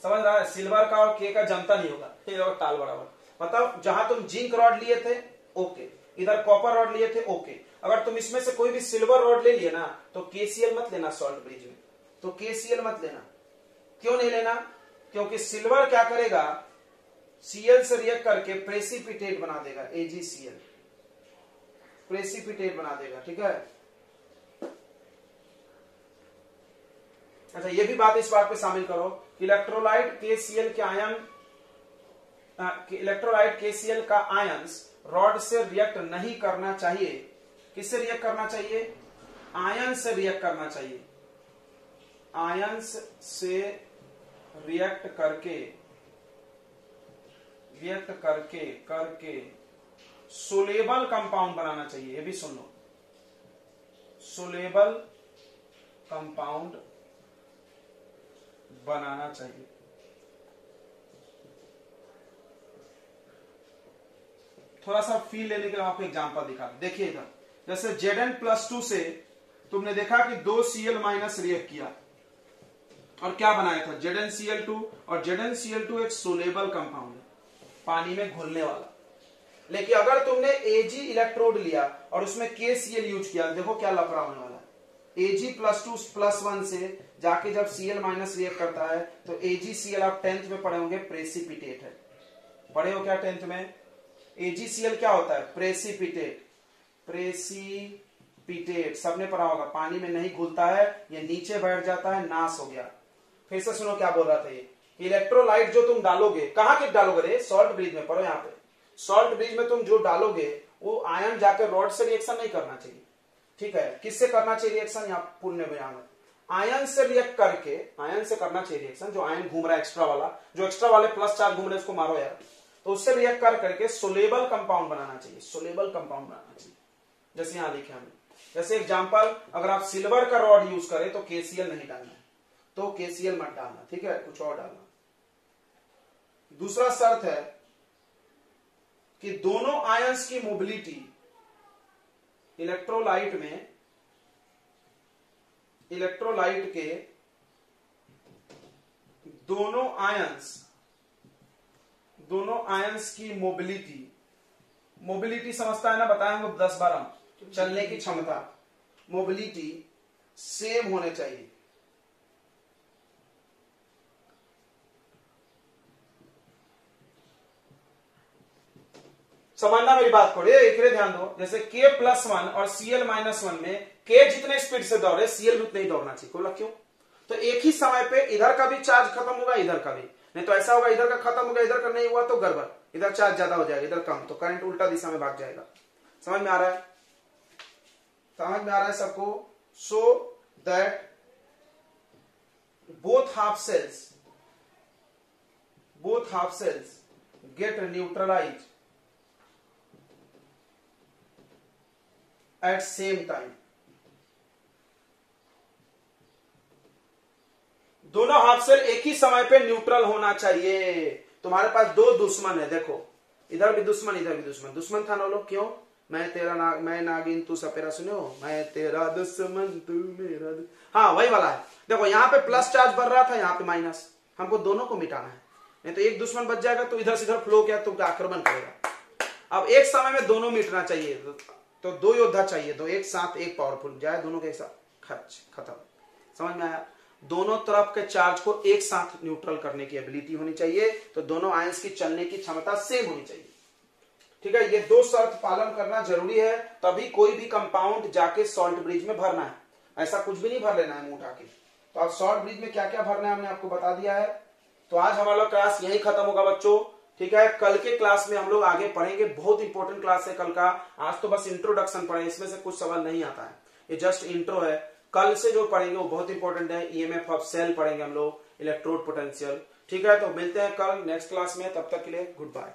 समझ रहा है? सिल्वर का और K का जमता नहीं होगा, ये होगा ताल बराबर। मतलब जहां तुम जिंक रॉड लिए थे ओके, इधर कॉपर रॉड लिए थे ओके, अगर तुम इसमें से कोई भी सिल्वर रॉड ले लिए ना तो KCl मत लेना सॉल्ट ब्रिज में, तो KCl मत लेना। क्यों नहीं लेना? क्योंकि सिल्वर क्या करेगा, Cl से रिएक्ट करके प्रेसिपिटेट बना देगा, AgCl प्रेसिपिटेट बना देगा। ठीक है, अच्छा ये भी बात इस बात पे शामिल करो कि इलेक्ट्रोलाइट KCl के आयन, इलेक्ट्रोलाइट KCl का आयंस रॉड से रिएक्ट नहीं करना चाहिए। किससे रिएक्ट करना चाहिए? आयन से रिएक्ट करना चाहिए। आयंस से रिएक्ट करके सोलेबल कंपाउंड बनाना चाहिए। ये भी सुन लो, सोलेबल कंपाउंड बनाना चाहिए। थोड़ा सा फील लेने के लिए आपको एग्जांपल दिखा, देखिए इधर, जैसे Zn+2 से तुमने देखा कि 2 Cl- रिएक्ट किया और क्या बनाया था, ZnCl2, और ZnCl2 एक सोलेबल कंपाउंड है, पानी में घुलने वाला। लेकिन अगर तुमने Ag इलेक्ट्रोड लिया और उसमें KCl यूज किया, देखो क्या लफड़ा होने वाला है। Ag+2+1 से जाके जब Cl- रिएक्ट करता है तो AgCl आप 10th में पढ़े होंगे, प्रेसिपिटेट है। पढ़े हो क्या 10th में? AgCl क्या होता है? प्रेसिपिटेट। सबने पढ़ा होगा, पानी में नहीं घुलता है, ये नीचे बैठ जाता है, नाश हो गया। फिर से सुनो क्या बोल रहा था ये, इलेक्ट्रोलाइट जो तुम डालोगे, कहां के डालोगे रे? सॉल्ट ब्रिज में। पढ़ो यहाँ पे, सॉल्ट ब्रिज में तुम जो डालोगे वो आयन जाकर रॉड से रिएक्शन नहीं करना चाहिए। ठीक है, किससे करना चाहिए रिएक्शन? यहाँ पुण्य बयान है, आयन से रिएक्ट करके, आयन से करना चाहिए रिएक्शन। जो आयन घूम रहा है एक्स्ट्रा वाला, जो एक्स्ट्रा वाले प्लस चार्ज घूम रहे उसको मारो यार। तो उससे रिएक्ट कर करके सोलेबल कंपाउंड बनाना चाहिए, सोलेबल कंपाउंड बनाना चाहिए। जैसे यहां लिखे हमने, जैसे एग्जांपल, अगर आप सिल्वर का रॉड यूज करें तो KCl नहीं डालना है, तो KCl मत डालना। ठीक है, कुछ और डालना। दूसरा शर्त है कि दोनों आयंस की मोबिलिटी इलेक्ट्रोलाइट में, इलेक्ट्रोलाइट के दोनों आयंस की मोबिलिटी समझता है ना, बताएंगे 10 बार हम, चलने की क्षमता, मोबिलिटी सेम होने चाहिए। समझना मेरी बात को, एक ध्यान दो। जैसे K+1 और Cl-1 में K जितने स्पीड से दौड़े Cl उतने ही दौड़ना चाहिए। बोला क्यों? तो एक ही समय पे इधर का भी चार्ज खत्म होगा, इधर का भी। नहीं तो ऐसा होगा, इधर का खत्म होगा, इधर का नहीं हुआ तो गड़बड़, इधर चार्ज ज्यादा हो जाएगा, इधर कम, तो करंट उल्टा दिशा में भाग जाएगा। समझ में आ रहा है? समझ में आ रहा है सबको? So that both half cells get neutralized at same time. दोनों हाफ सेल एक ही समय पे न्यूट्रल होना चाहिए। तुम्हारे पास दो दुश्मन है, देखो इधर भी दुश्मन इधर भी दुश्मन। दुश्मन था ना लोग, क्यों? मैं नागिन तू सपेरा, सुनो, मैं तेरा दुश्मन तू मेरा हाँ वही वाला है। देखो यहाँ पे प्लस चार्ज बढ़ रहा था, यहाँ पे माइनस। हमको दोनों को मिटाना है, नहीं तो एक दुश्मन बच जाएगा तो इधर से इधर फ्लो किया तो आक्रमण करेगा। अब एक समय में दोनों मिटना चाहिए, तो दो योद्धा चाहिए, दो एक साथ, एक पावरफुल जाए, दोनों के एक साथ खत्म। समझ में आया? दोनों तरफ के चार्ज को एक साथ न्यूट्रल करने की एबिलिटी होनी चाहिए, तो दोनों आयंस की चलने की क्षमता सेम होनी चाहिए। ठीक है, ये दो शर्त पालन करना जरूरी है, तभी कोई भी कंपाउंड जाके सॉल्ट ब्रिज में भरना है। ऐसा कुछ भी नहीं भर लेना है मुंह उठा के। तो अब सॉल्ट ब्रिज में क्या क्या भरना है हमने आपको बता दिया है। तो आज हमारा क्लास यही खत्म होगा बच्चों। ठीक है, कल के क्लास में हम लोग आगे पढ़ेंगे, बहुत इंपॉर्टेंट क्लास है कल का। आज तो बस इंट्रोडक्शन पढ़े, इसमें से कुछ सवाल नहीं आता है, ये जस्ट इंट्रो है। कल से जो पढ़ेंगे वो बहुत इंपॉर्टेंट है। ईएमएफ ऑफ सेल पढ़ेंगे हम लोग, इलेक्ट्रोड पोटेंशियल। ठीक है, तो मिलते हैं कल नेक्स्ट क्लास में, तब तक के लिए गुड बाय।